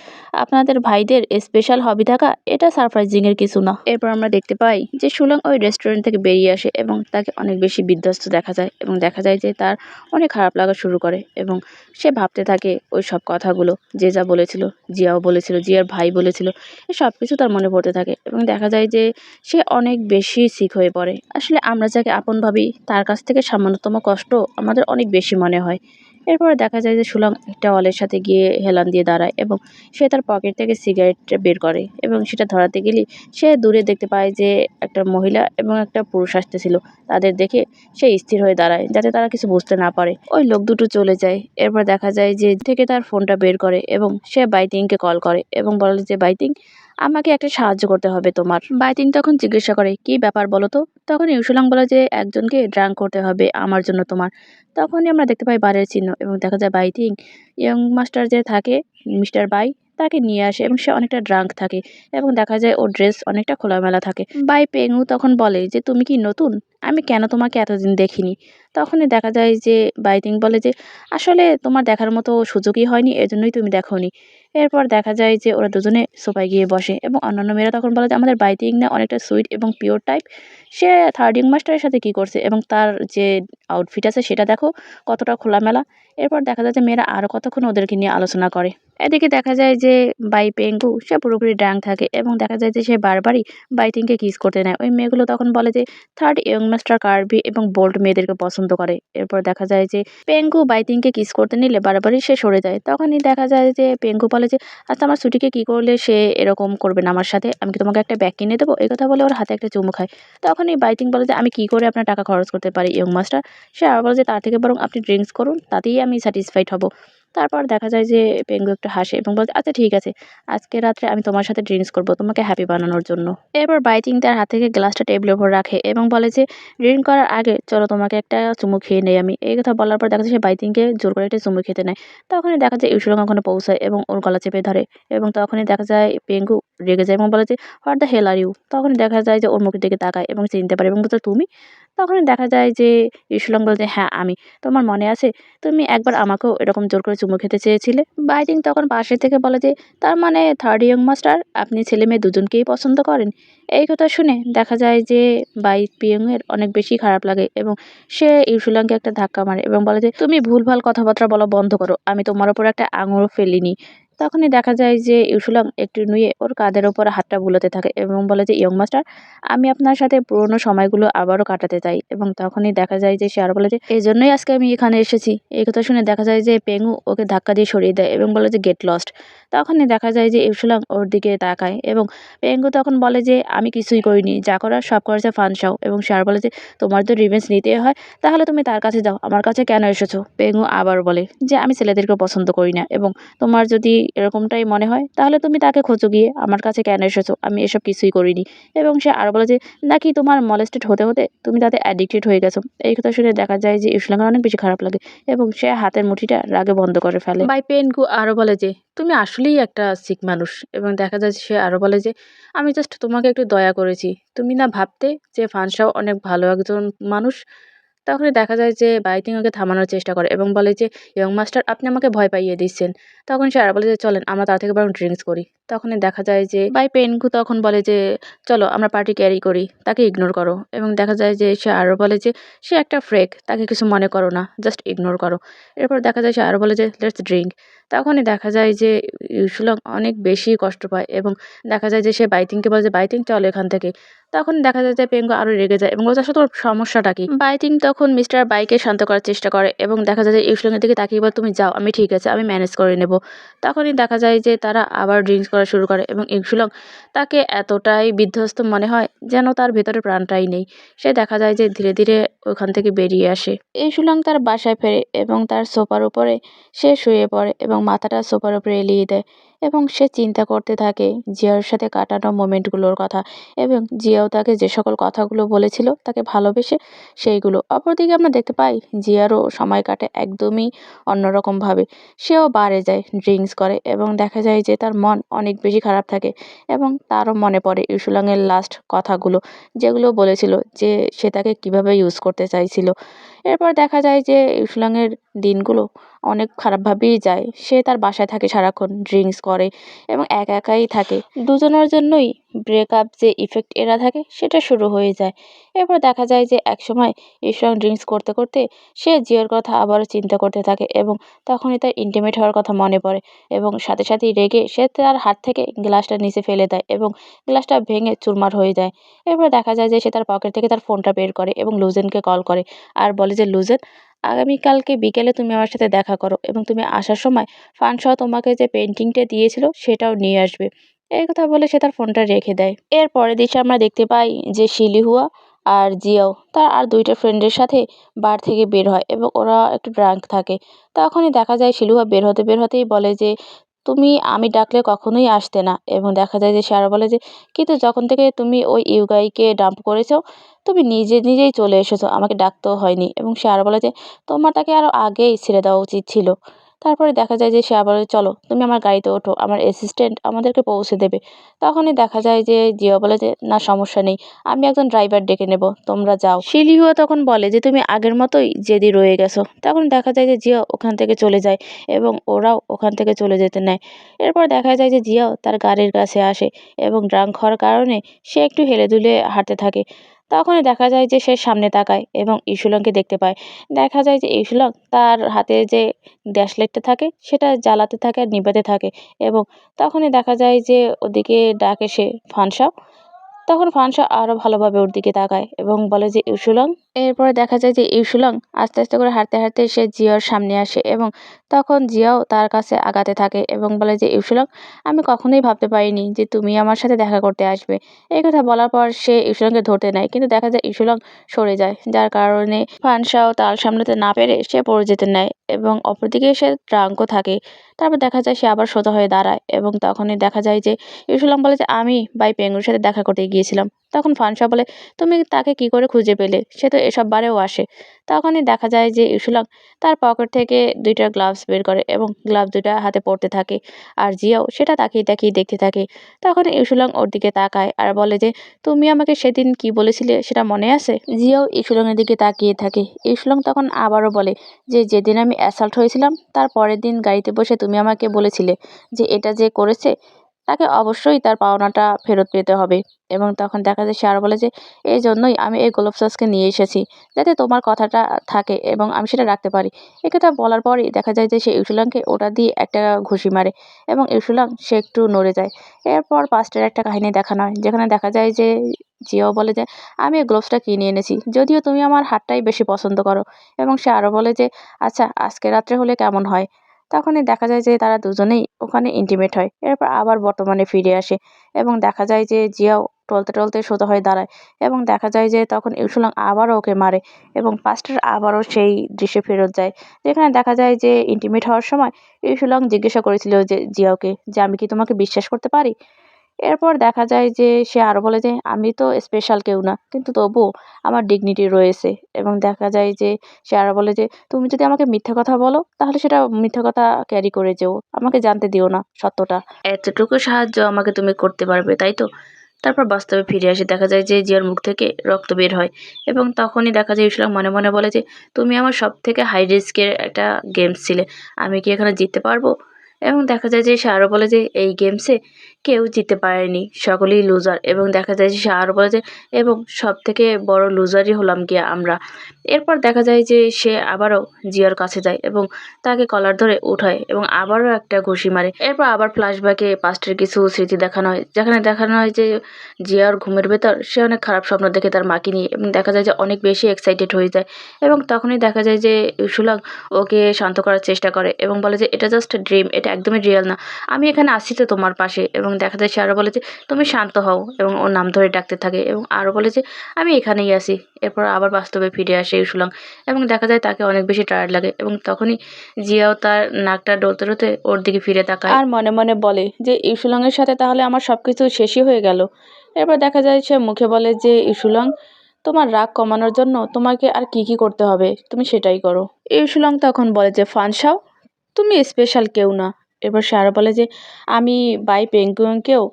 আপনাদের ভাইদের স্পেশাল হবি থাকা এটা সারপ্রাইজিংয়ের কিছু না। এরপর আমরা দেখতে পাই যে সুলাং ওই রেস্টুরেন্ট থেকে বেরিয়ে আসে এবং তাকে অনেক বেশি বিধ্বস্ত দেখা যায় এবং দেখা যায় যে তার অনেক খারাপ লাগা শুরু করে এবং সে ভাবতে থাকে ওই সব কথাগুলো, যে যা বলেছিল, জিয়াও বলেছিল, জিয়ার ভাই বলেছিল, এই সব কিছু তার মনে পড়তে থাকে এবং দেখা যায় যে সে অনেক বেশি সিক হয়ে পড়ে। আসলে আমরা যাকে আপন ভাবি তার কাছ থেকে সামান্যতম কষ্ট আমাদের অনেক বেশি মনে হয়। এরপরে দেখা যায় যে সুলং একটা ওয়ালের সাথে গিয়ে হেলান দিয়ে দাঁড়ায় এবং সে তার পকেট থেকে সিগারেট বের করে এবং সেটা ধরাতে গেলেই সে দূরে দেখতে পায় যে একটা মহিলা এবং একটা পুরুষ আসতেছিল। তাদের দেখে সে স্থির হয়ে দাঁড়ায় যাতে তারা কিছু বুঝতে না পারে। ওই লোক দুটো চলে যায়। এরপর দেখা যায় যে থেকে তার ফোনটা বের করে এবং সে বাইতিংকে কল করে এবং বলে যে, বাইতিং আমাকে একটা সাহায্য করতে হবে তোমার। বাইতিং তখন জিজ্ঞাসা করে, কি ব্যাপার বলো তো? তখন ইউসুলাং বলে যে, একজনকে ড্রাঙ্ক করতে হবে আমার জন্য তোমার। তখনই আমরা দেখতে পাই বারের চিহ্ন এবং দেখা যায় বাইতিং ইয়ং মাস্টার যে থাকে মিস্টার বাই তাকে নিয়ে আসে এবং সে অনেকটা ড্রাঙ্ক থাকে এবং দেখা যায় ওর ড্রেস অনেকটা খোলামেলা থাকে। বাই পেংউ তখন বলে যে, তুমি কি নতুন? আমি কেন তোমাকে এতদিন দেখিনি? তখনই দেখা যায় যে বাইতিং বলে যে, আসলে তোমার দেখার মতো সুযোগই হয়নি, এজন্যই তুমি দেখোনি। এরপর দেখা যায় যে ওরা দুজনে সোফায় গিয়ে বসে এবং অন্যান্য মেয়েরা তখন বলে যে, আমাদের বাইতিং না অনেকটা সুইট এবং পিওর টাইপ, সে থার্ড ইয়ং মাস্টারের সাথে কি করছে এবং তার যে আউটফিট আছে সেটা দেখো কতটা খোলামেলা। এরপর দেখা যায় যে মেয়েরা আরও কতক্ষণ ওদেরকে নিয়ে আলোচনা করে। এদিকে দেখা যায় যে বাই পেঙ্গু সে পুরোপুরি ড্রাঙ্ক থাকে এবং দেখা যায় যে সে বারবারই বাইতিংকে কিস করতে নেয়। ওই মেয়েগুলো তখন বলে যে থার্ড ইয়ং মাস্টার কার্বি এবং বোল্ড মেয়েদেরকে পছন্দ করে। এরপর দেখা যায় যে পেঙ্গু বাইতিংকে কিস করতে নিলে বারবারই সে সরে যায়। তখনই দেখা যায় যে পেঙ্গু বলে যে, আচ্ছা আমার ছুটিকে কি করলে সে এরকম করবে না আমার সাথে, আমি কি তোমাকে একটা ব্যাগ কিনে দেবো? এই কথা বলে ওর হাতে একটা চুমু খায়। তখনই বাইতিং বলে যে, আমি কি করে আপনার টাকা খরচ করতে পারি ইয়ং মাস্টার? সে আবার বলে যে, তার থেকে বরং আপনি ড্রিঙ্কস করুন, তাতেই আমি স্যাটিসফাইড হব। তারপর দেখা যায় যে পেঙ্গু একটু হাসে এবং বলে, আচ্ছা ঠিক আছে, আজকে রাত্রে আমি তোমার সাথে ড্রিঙ্কস করবো তোমাকে হ্যাপি বানানোর জন্য। এরপর বাইচিং তার হাত থেকে গ্লাসটা টেবিলের উপর রাখে এবং বলে যে, ড্রিঙ্ক করার আগে চলো তোমাকে একটা চুমু খেয়ে নেই আমি। এই কথা বলার পর দেখা যায় সে বাইচিংকে জোর করে একটা চুমু খেতে নেয়। তখনই দেখা যায় ইউসুলং ওখানে পৌঁছায় এবং ওর গলা চেপে ধরে এবং তখনই দেখা যায় পেঙ্গু রেগে যায় এবং বলে যে, what the hell are you? তখনই দেখা যায় যে ওর মুখের দিকে তাকায় এবং চিনতে পারে এবং বলছে, তুমি? তখনই দেখা যায় যে ইউসুলং বলে যে, হ্যাঁ আমি। তোমার মনে আছে তুমি একবার আমাকেও এরকম জোর করে চুমু খেতে চেয়েছিলে? বাইটিং তখন পাশে থেকে বলে যে, তার মানে থার্ড ইয়ং মাস্টার আপনি ছেলে মেয়ে দুজনকেই পছন্দ করেন? এই কথা শুনে দেখা যায় যে বাই পিয়ং এর অনেক বেশি খারাপ লাগে এবং সে ইউসুলাংকে একটা ধাক্কা মারে এবং বলে যে, তুমি ভুলভাল কথাবার্তা বলা বন্ধ করো, আমি তোমার ওপর একটা আঙুলও ফেলিনি। তখনই দেখা যায় যে ইউসুলাং একটু নুয়ে ওর কাঁধের ওপর হাতটা বুলোতে থাকে এবং বলে যে ইয়ং মাস্টার, আমি আপনার সাথে পুরোনো সময়গুলো আবারও কাটাতে চাই। এবং তখনই দেখা যায় যে সে আরো বলে যে এই জন্যই আজকে আমি এখানে এসেছি। এই কথা শুনে দেখা যায় যে পেঙ্গু ওকে ধাক্কা দিয়ে সরিয়ে দেয় এবং বলে যে গেট লস্ট। তখনই দেখা যায় যে ইউসুলাং ওর দিকে তাকায় এবং পেঙ্গু তখন বলে যে আমি কিছুই করিনি, যা করার সব করেছে ফানশাও। এবং সে আর বলে যে তোমার তো রিভেঞ্জ নিতে হয়, তাহলে তুমি তার কাছে যাও, আমার কাছে কেন এসেছো? পেঙ্গু আবার বলে যে আমি ছেলেদেরকে পছন্দ করি না এবং তোমার যদি এরকমটাই মনে হয় তাহলে তুমি তাকে খোঁজো গিয়ে, আমার কাছে কেন এসেছো? আমি এসব কিছুই করিনি। এবং সে আরো বলে যে নাকি তোমার মলেস্টেড হতে হতে তুমি তাতে অ্যাডিক্টেড হয়ে গেছো। এই কথা শুনে দেখা যায় যে ইউসুলাঙ্গের অনেক বেশি খারাপ লাগে এবং সে হাতের মুঠিটা রাগে বন্ধ করে ফেলে। বাই পেনগু আরো বলে যে তুমি আসলেই একটা সিক মানুষ। এবং দেখা যায় যে সে আরো বলে যে আমি জাস্ট তোমাকে একটু দয়া করেছি, তুমি না ভাবতে যে ফানশাও অনেক ভালো একজন মানুষ। তখনই দেখা যায় যে বাইতিং ওকে থামানোর চেষ্টা করে এবং বলে যে ইয়ং মাস্টার, আপনি আমাকে ভয় পাইয়ে দিচ্ছেন। তখন সে আর বলে যে চলেন আমরা তার থেকে বরং ড্রিঙ্কস করি। তখনই দেখা যায় যে বাই পেনকু তখন বলে যে চলো আমরা পার্টি ক্যারি করি, তাকে ইগনোর করো। এবং দেখা যায় যে সে আরও বলে যে সে একটা ফ্রেক, তাকে কিছু মনে করো না, জাস্ট ইগনোর করো। এরপর দেখা যায় সে আরও বলে যে লেটস ড্রিঙ্ক। তখনই দেখা যায় যে ইউসুলং অনেক বেশি কষ্ট পায় এবং দেখা যায় যে সে বাইতিংকে বলে যে বাইতিং চলো এখান থেকে। তখন দেখা যায় যে পেঙ্গু আরো রেগে যায় এবং বলছে আসলে তোর সমস্যাটা কি? বাইটিং তখন মিস্টার বাইকে শান্ত করার চেষ্টা করে এবং দেখা যায় যে ইউসুলিং এর দিকে তাকিয়ে বলে তুমি যাও, আমি ঠিক আছে, আমি ম্যানেজ করে নেব। তখনই দেখা যায় যে তারা আবার ড্রিঙ্কস করা শুরু করে এবং ইউসুলং তাকে এতটাই বিধ্বস্ত মনে হয় যেন তার ভেতরে প্রাণটাই নেই। সে দেখা যায় যে ধীরে ধীরে ওখান থেকে বেরিয়ে আসে। ইউসুলং তার বাসায় ফেরে এবং তার সোফার উপরে সে শুয়ে পড়ে এবং মাথাটা সোফার উপরে এলিয়ে দেয় এবং সে চিন্তা করতে থাকে জিয়ার সাথে কাটানো মোমেন্টগুলোর কথা এবং জিয়াও তাকে যে সকল কথাগুলো বলেছিল তাকে ভালোবেসে সেইগুলো। অপরদিকে আমরা দেখতে পাই জিয়ারও সময় কাটে একদমই অন্যরকমভাবে। সেও বারে যায়, ড্রিঙ্কস করে এবং দেখা যায় যে তার মন অনেক বেশি খারাপ থাকে এবং তারও মনে পড়ে ইউসুলাংয়ের লাস্ট কথাগুলো, যেগুলো বলেছিল যে সে তাকে কিভাবে ইউজ করতে চাইছিল। এরপর দেখা যায় যে ইউসুলাংয়ের দিনগুলো অনেক খারাপভাবেই যায়। সে তার বাসায় থাকে, সারাক্ষণ ড্রিঙ্কস করে এবং একা একাই থাকে। দুজনের জন্যই ব্রেকআপ যে ইফেক্ট এরা থাকে সেটা শুরু হয়ে যায়। এরপর দেখা যায় যে একসময় ইউসুলাং ড্রিঙ্কস করতে করতে সে জিওর কথা আবারও চিন্তা করতে থাকে এবং তখনই তার ইন্টিমেট হওয়ার কথা মনে পড়ে এবং সাথে সাথেই রেগে সে তার হাত থেকে গ্লাসটা নিচে ফেলে দেয় এবং গ্লাসটা ভেঙে চুরমার হয়ে যায়। এরপর দেখা যায় যে সে তার পকেট থেকে তার ফোনটা বের করে এবং লুজেনকে কল করে আর বলে যে লুজেন, আগামীকালকে বিকেলে তুমি আমার সাথে দেখা করো এবং তুমি আসার সময় ফানসহ তোমাকে যে পেন্টিংটা দিয়েছিল সেটাও নিয়ে আসবে। এই কথা বলে সে তার ফোনটা রেখে দেয়। এর পরের দৃশ্যে আমরা দেখতে পাই যে শিলিহুয়া আর জিয়াও তার আর দুইটা ফ্রেন্ডের সাথে বার থেকে বের হয় এবং ওরা একটু ড্রাঙ্ক থাকে। তখনই দেখা যায় শিলুয়া বের হতেই বলে যে তুমি আমি ডাকলে কখনোই আসতে না। এবং দেখা যায় যে সে আরো বলে যে কিন্তু যখন থেকে তুমি ওই ইউগাইকে ডাম্প করেছো তুমি নিজেই চলে এসেছো, আমাকে ডাকতেও হয়নি। এবং সে আরো বলে যে তোমার তাকে আরো আগেই ছেড়ে দেওয়া উচিত ছিল। তারপরে দেখা যায় যে সে আবার বলে, চলো তুমি আমার গাড়িতে ওঠো, আমার অ্যাসিস্ট্যান্ট আমাদেরকে পৌঁছে দেবে। তখনই দেখা যায় যে জিয়া বলে যে না সমস্যা নেই, আমি একজন ড্রাইভার ডেকে নেব, তোমরা যাও। শিলিহুয়া তখন বলে যে তুমি আগের মতোই জেদি রয়ে গেছো। তখন দেখা যায় যে জিয়া ওখান থেকে চলে যায় এবং ওরাও ওখান থেকে চলে যেতে নেয়। এরপর দেখা যায় যে জিয়াও তার গাড়ির কাছে আসে এবং ড্রাঙ্ক হওয়ার কারণে সে একটু হেলে দুলে হাঁটতে থাকে। তখনই দেখা যায় যে সে সামনে তাকায় এবং ইসুলংকে দেখতে পায়। দেখা যায় যে ইসুলং তার হাতে যে ড্যাশ লাইটটা থাকে সেটা জ্বালাতে থাকে আর নিভাতে থাকে এবং তখনই দেখা যায় যে ওদিকে ডাকে সে ফানসাও। তখন ফানসা আরো ভালোভাবে ওর দিকে তাকায় এবং বলে যে ইউসুলং। এরপরে দেখা যায় যে ইউসুলং আস্তে আস্তে করে হাঁটতে হাঁটতে সে জিয়ার সামনে আসে এবং তখন জিয়াও তার কাছে আগাতে থাকে এবং বলে যে ইউসুলং, আমি কখনোই ভাবতে পারিনি যে তুমি আমার সাথে দেখা করতে আসবে। এই কথা বলার পর সে ইউসুলংকে ধরতে নেয় কিন্তু দেখা যায় ইউসুলং সরে যায়, যার কারণে ফানসাও তাল সামলাতে না পেরে সে পড়ে যেতে নেয় এবং অপরদিকে সে ড্রাঙ্কও থাকে। তারপর দেখা যায় সে আবার সোজা হয়ে দাঁড়ায় এবং তখনই দেখা যায় যে ইউসুলাম বলে যে আমি বাই পেঙ্গুর সাথে দেখা করতে গিয়েছিলাম। তখন ফানসা বলে তুমি তাকে কি করে খুঁজে পেলে, সে তো এসব বারেও আসে। তখনই দেখা যায় যে ইউসুলাম তার পকেট থেকে দুইটা গ্লাভস বের করে এবং গ্লাভস দুইটা হাতে পড়তে থাকে আর জিয়াও সেটা তাকিয়ে তাকিয়ে দেখতে থাকে। তখন ইউসুলাং ওর দিকে তাকায় আর বলে যে তুমি আমাকে সেদিন কি বলেছিলে সেটা মনে আছে? জিয়াও ইউসুলাংয়ের দিকে তাকিয়ে থাকে। ইউসুলাং তখন আবারও বলে যে যেদিন আমি অ্যাসাল্ট হয়েছিলাম তার পরের দিন গাড়িতে বসে তুমি আমাকে বলেছিলে যে এটা যে করেছে তাকে অবশ্যই তার পাওনাটা ফেরত পেতে হবে। এবং তখন দেখা যায় সে আরও বলে যে এই জন্যই আমি এই গ্লোভস আজকে নিয়ে এসেছি, যাতে তোমার কথাটা থাকে এবং আমি সেটা রাখতে পারি। একথা বলার পরই দেখা যায় যে সে ইউসুলাংকে ওটা দিয়ে একটা ঘুষি মারে এবং ইউসুলাং সে একটু নড়ে যায়। এরপর পাস্টের একটা কাহিনী দেখানো হয়, যেখানে দেখা যায় যে জিয়াও বলে যে আমি এই গ্লোভসটা কিনে এনেছি, যদিও তুমি আমার হাতটাই বেশি পছন্দ করো। এবং সে আরও বলে যে আচ্ছা আজকে রাত্রে হলে কেমন হয়। তখনই দেখা যায় যে তারা দুজনেই ওখানে ইন্টিমেট হয়। এরপর আবার বর্তমানে ফিরে আসে এবং দেখা যায় যে জিয়াও টলতে টলতে সোজা হয়ে দাঁড়ায় এবং দেখা যায় যে তখন ইউসুলাং আবারও ওকে মারে এবং পাস্টার আবারও সেই দৃশ্যে ফেরত যায়, যেখানে দেখা যায় যে ইন্টিমেট হওয়ার সময় ইউসুলাং জিজ্ঞাসা করেছিল যে জিয়াওকে যে আমি কি তোমাকে বিশ্বাস করতে পারি। এরপর দেখা যায় যে সে আরও বলে যে আমি তো স্পেশাল কেউ না, কিন্তু তবুও আমার ডিগনিটি রয়েছে। এবং দেখা যায় যে সে আরও বলে যে তুমি যদি আমাকে মিথ্যা কথা বলো তাহলে সেটা মিথ্যা কথা ক্যারি করে যেও, আমাকে জানতে দিও না সত্যটা, এতটুকু সাহায্য আমাকে তুমি করতে পারবে তাই তো। তারপর বাস্তবে ফিরে আসে, দেখা যায় যে জিয়ার মুখ থেকে রক্ত বের হয় এবং তখনই দেখা যায় ইসলাম মনে মনে বলে যে তুমি আমার সব থেকে হাই রিস্কের একটা গেমস ছিলে, আমি কি এখানে জিততে পারবো। এবং দেখা যায় যে সে আরও বলে যে এই গেমসে কেউ জিততে পারেনি, সকলেই লুজার। এবং দেখা যায় যে সে আরও বলে যে এবং সব থেকে বড় লুজারই হলাম গিয়া আমরা। এরপর দেখা যায় যে সে আবারও জিয়ার কাছে যায় এবং তাকে কলার ধরে উঠায় এবং আবারও একটা ঘুষি মারে। এরপর আবার ফ্ল্যাশব্যাকে পাস্টের কিছু স্মৃতি দেখানো হয়, যেখানে দেখানো হয় যে জিয়ার ঘুমের ভেতর সে অনেক খারাপ স্বপ্ন দেখে তার মাকে নিয়ে এবং দেখা যায় যে অনেক বেশি এক্সাইটেড হয়ে যায়। এবং তখনই দেখা যায় যে সুলাং ওকে শান্ত করার চেষ্টা করে এবং বলে যে এটা জাস্ট ড্রিম, এটা একদমই রিয়েল না, আমি এখানে আসছি তো তোমার পাশে। এবং দেখা যায় সে আরও বলে যে তুমি শান্ত হও এবং ওর নাম ধরে ডাকতে থাকে এবং আরও বলে যে আমি এখানেই আসি। এরপর আবার বাস্তবে ফিরে আসে সুলাং এবং দেখা যায় তাকে অনেক বেশি টায়ার্ড লাগে এবং তখনই জিয়াও তার নাকটা ডলতে ডলতে ওর দিকে ফিরে তাকায় আর মনে মনে বলে যে ইসুলংয়ের সাথে তাহলে আমার সব কিছু শেষই হয়ে গেল। এরপর দেখা যায় সে মুখে বলে যে ইসুলং তোমার রাগ কমানোর জন্য তোমাকে আর কি কি করতে হবে তুমি সেটাই করো। ইসুলং তখন বলে যে ফানসাও তুমি স্পেশাল কেউ না। এবার সে আরও বলে যে আমি বাই পেঙ্গুইনকেও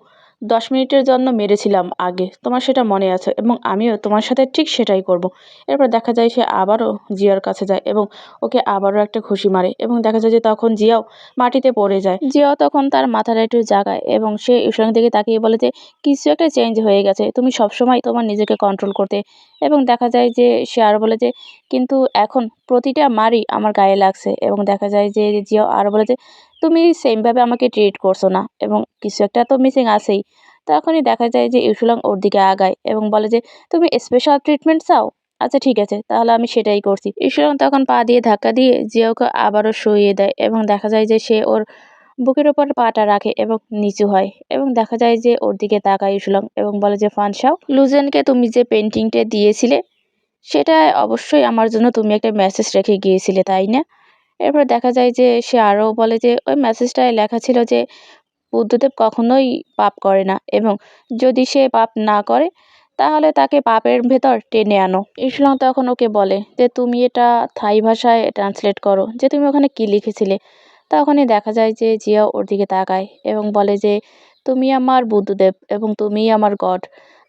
10 মিনিটের জন্য মেরেছিলাম আগে, তোমার সেটা মনে আছে, এবং আমিও তোমার সাথে ঠিক সেটাই করব। এরপর দেখা যায় সে আবারও জিয়ার কাছে যায় এবং ওকে আবারও একটা ঘুষি মারে এবং দেখা যায় যে তখন জিয়াও মাটিতে পড়ে যায়। জিয়াও তখন তার মাথাটা একটু জাগায় এবং সে ঈশানের দিকে তাকিয়ে বলে যে কিছু একটা চেঞ্জ হয়ে গেছে, তুমি সবসময় তোমার নিজেকে কন্ট্রোল করতে। এবং দেখা যায় যে সে আরও বলে যে কিন্তু এখন প্রতিটা মারই আমার গায়ে লাগছে। এবং দেখা যায় যে জিয়াও আরও বলে যে তুমি সেমভাবে আমাকে ট্রিট করছো না এবং কিছু একটা তো মিসিং আছেই। তখনই দেখা যায় যে ইউসুলাং ওর দিকে আগায় এবং বলে যে তুমি স্পেশাল ট্রিটমেন্ট চাও, আচ্ছা ঠিক আছে তাহলে আমি সেটাই করছি। ইউসুলাং তখন পা দিয়ে ধাক্কা দিয়ে জিয়াওকে আবারও শুইয়ে দেয় এবং দেখা যায় যে সে ওর বুকের ওপর পাটা রাখে এবং নিচু হয় এবং দেখা যায় যে ওর দিকে তাকায় ইউসুলাং এবং বলে যে ফানসাও লুজেনকে তুমি যে পেন্টিংটা দিয়েছিলে সেটা অবশ্যই আমার জন্য তুমি একটা মেসেজ রেখে গিয়েছিলে তাই না। এরপর দেখা যায় যে সে আরও বলে যে ওই মেসেজটায় লেখা ছিল যে বুদ্ধদেব কখনোই পাপ করে না এবং যদি সে পাপ না করে তাহলে তাকে পাপের ভেতর টেনে আনো। ইসলাম তখন ওকে বলে যে তুমি এটা থাই ভাষায় ট্রান্সলেট করো যে তুমি ওখানে কি লিখেছিলে। তখনই দেখা যায় যে জিয়া ওর দিকে তাকায় এবং বলে যে তুমি আমার বুদ্ধদেব এবং তুমিই আমার গড।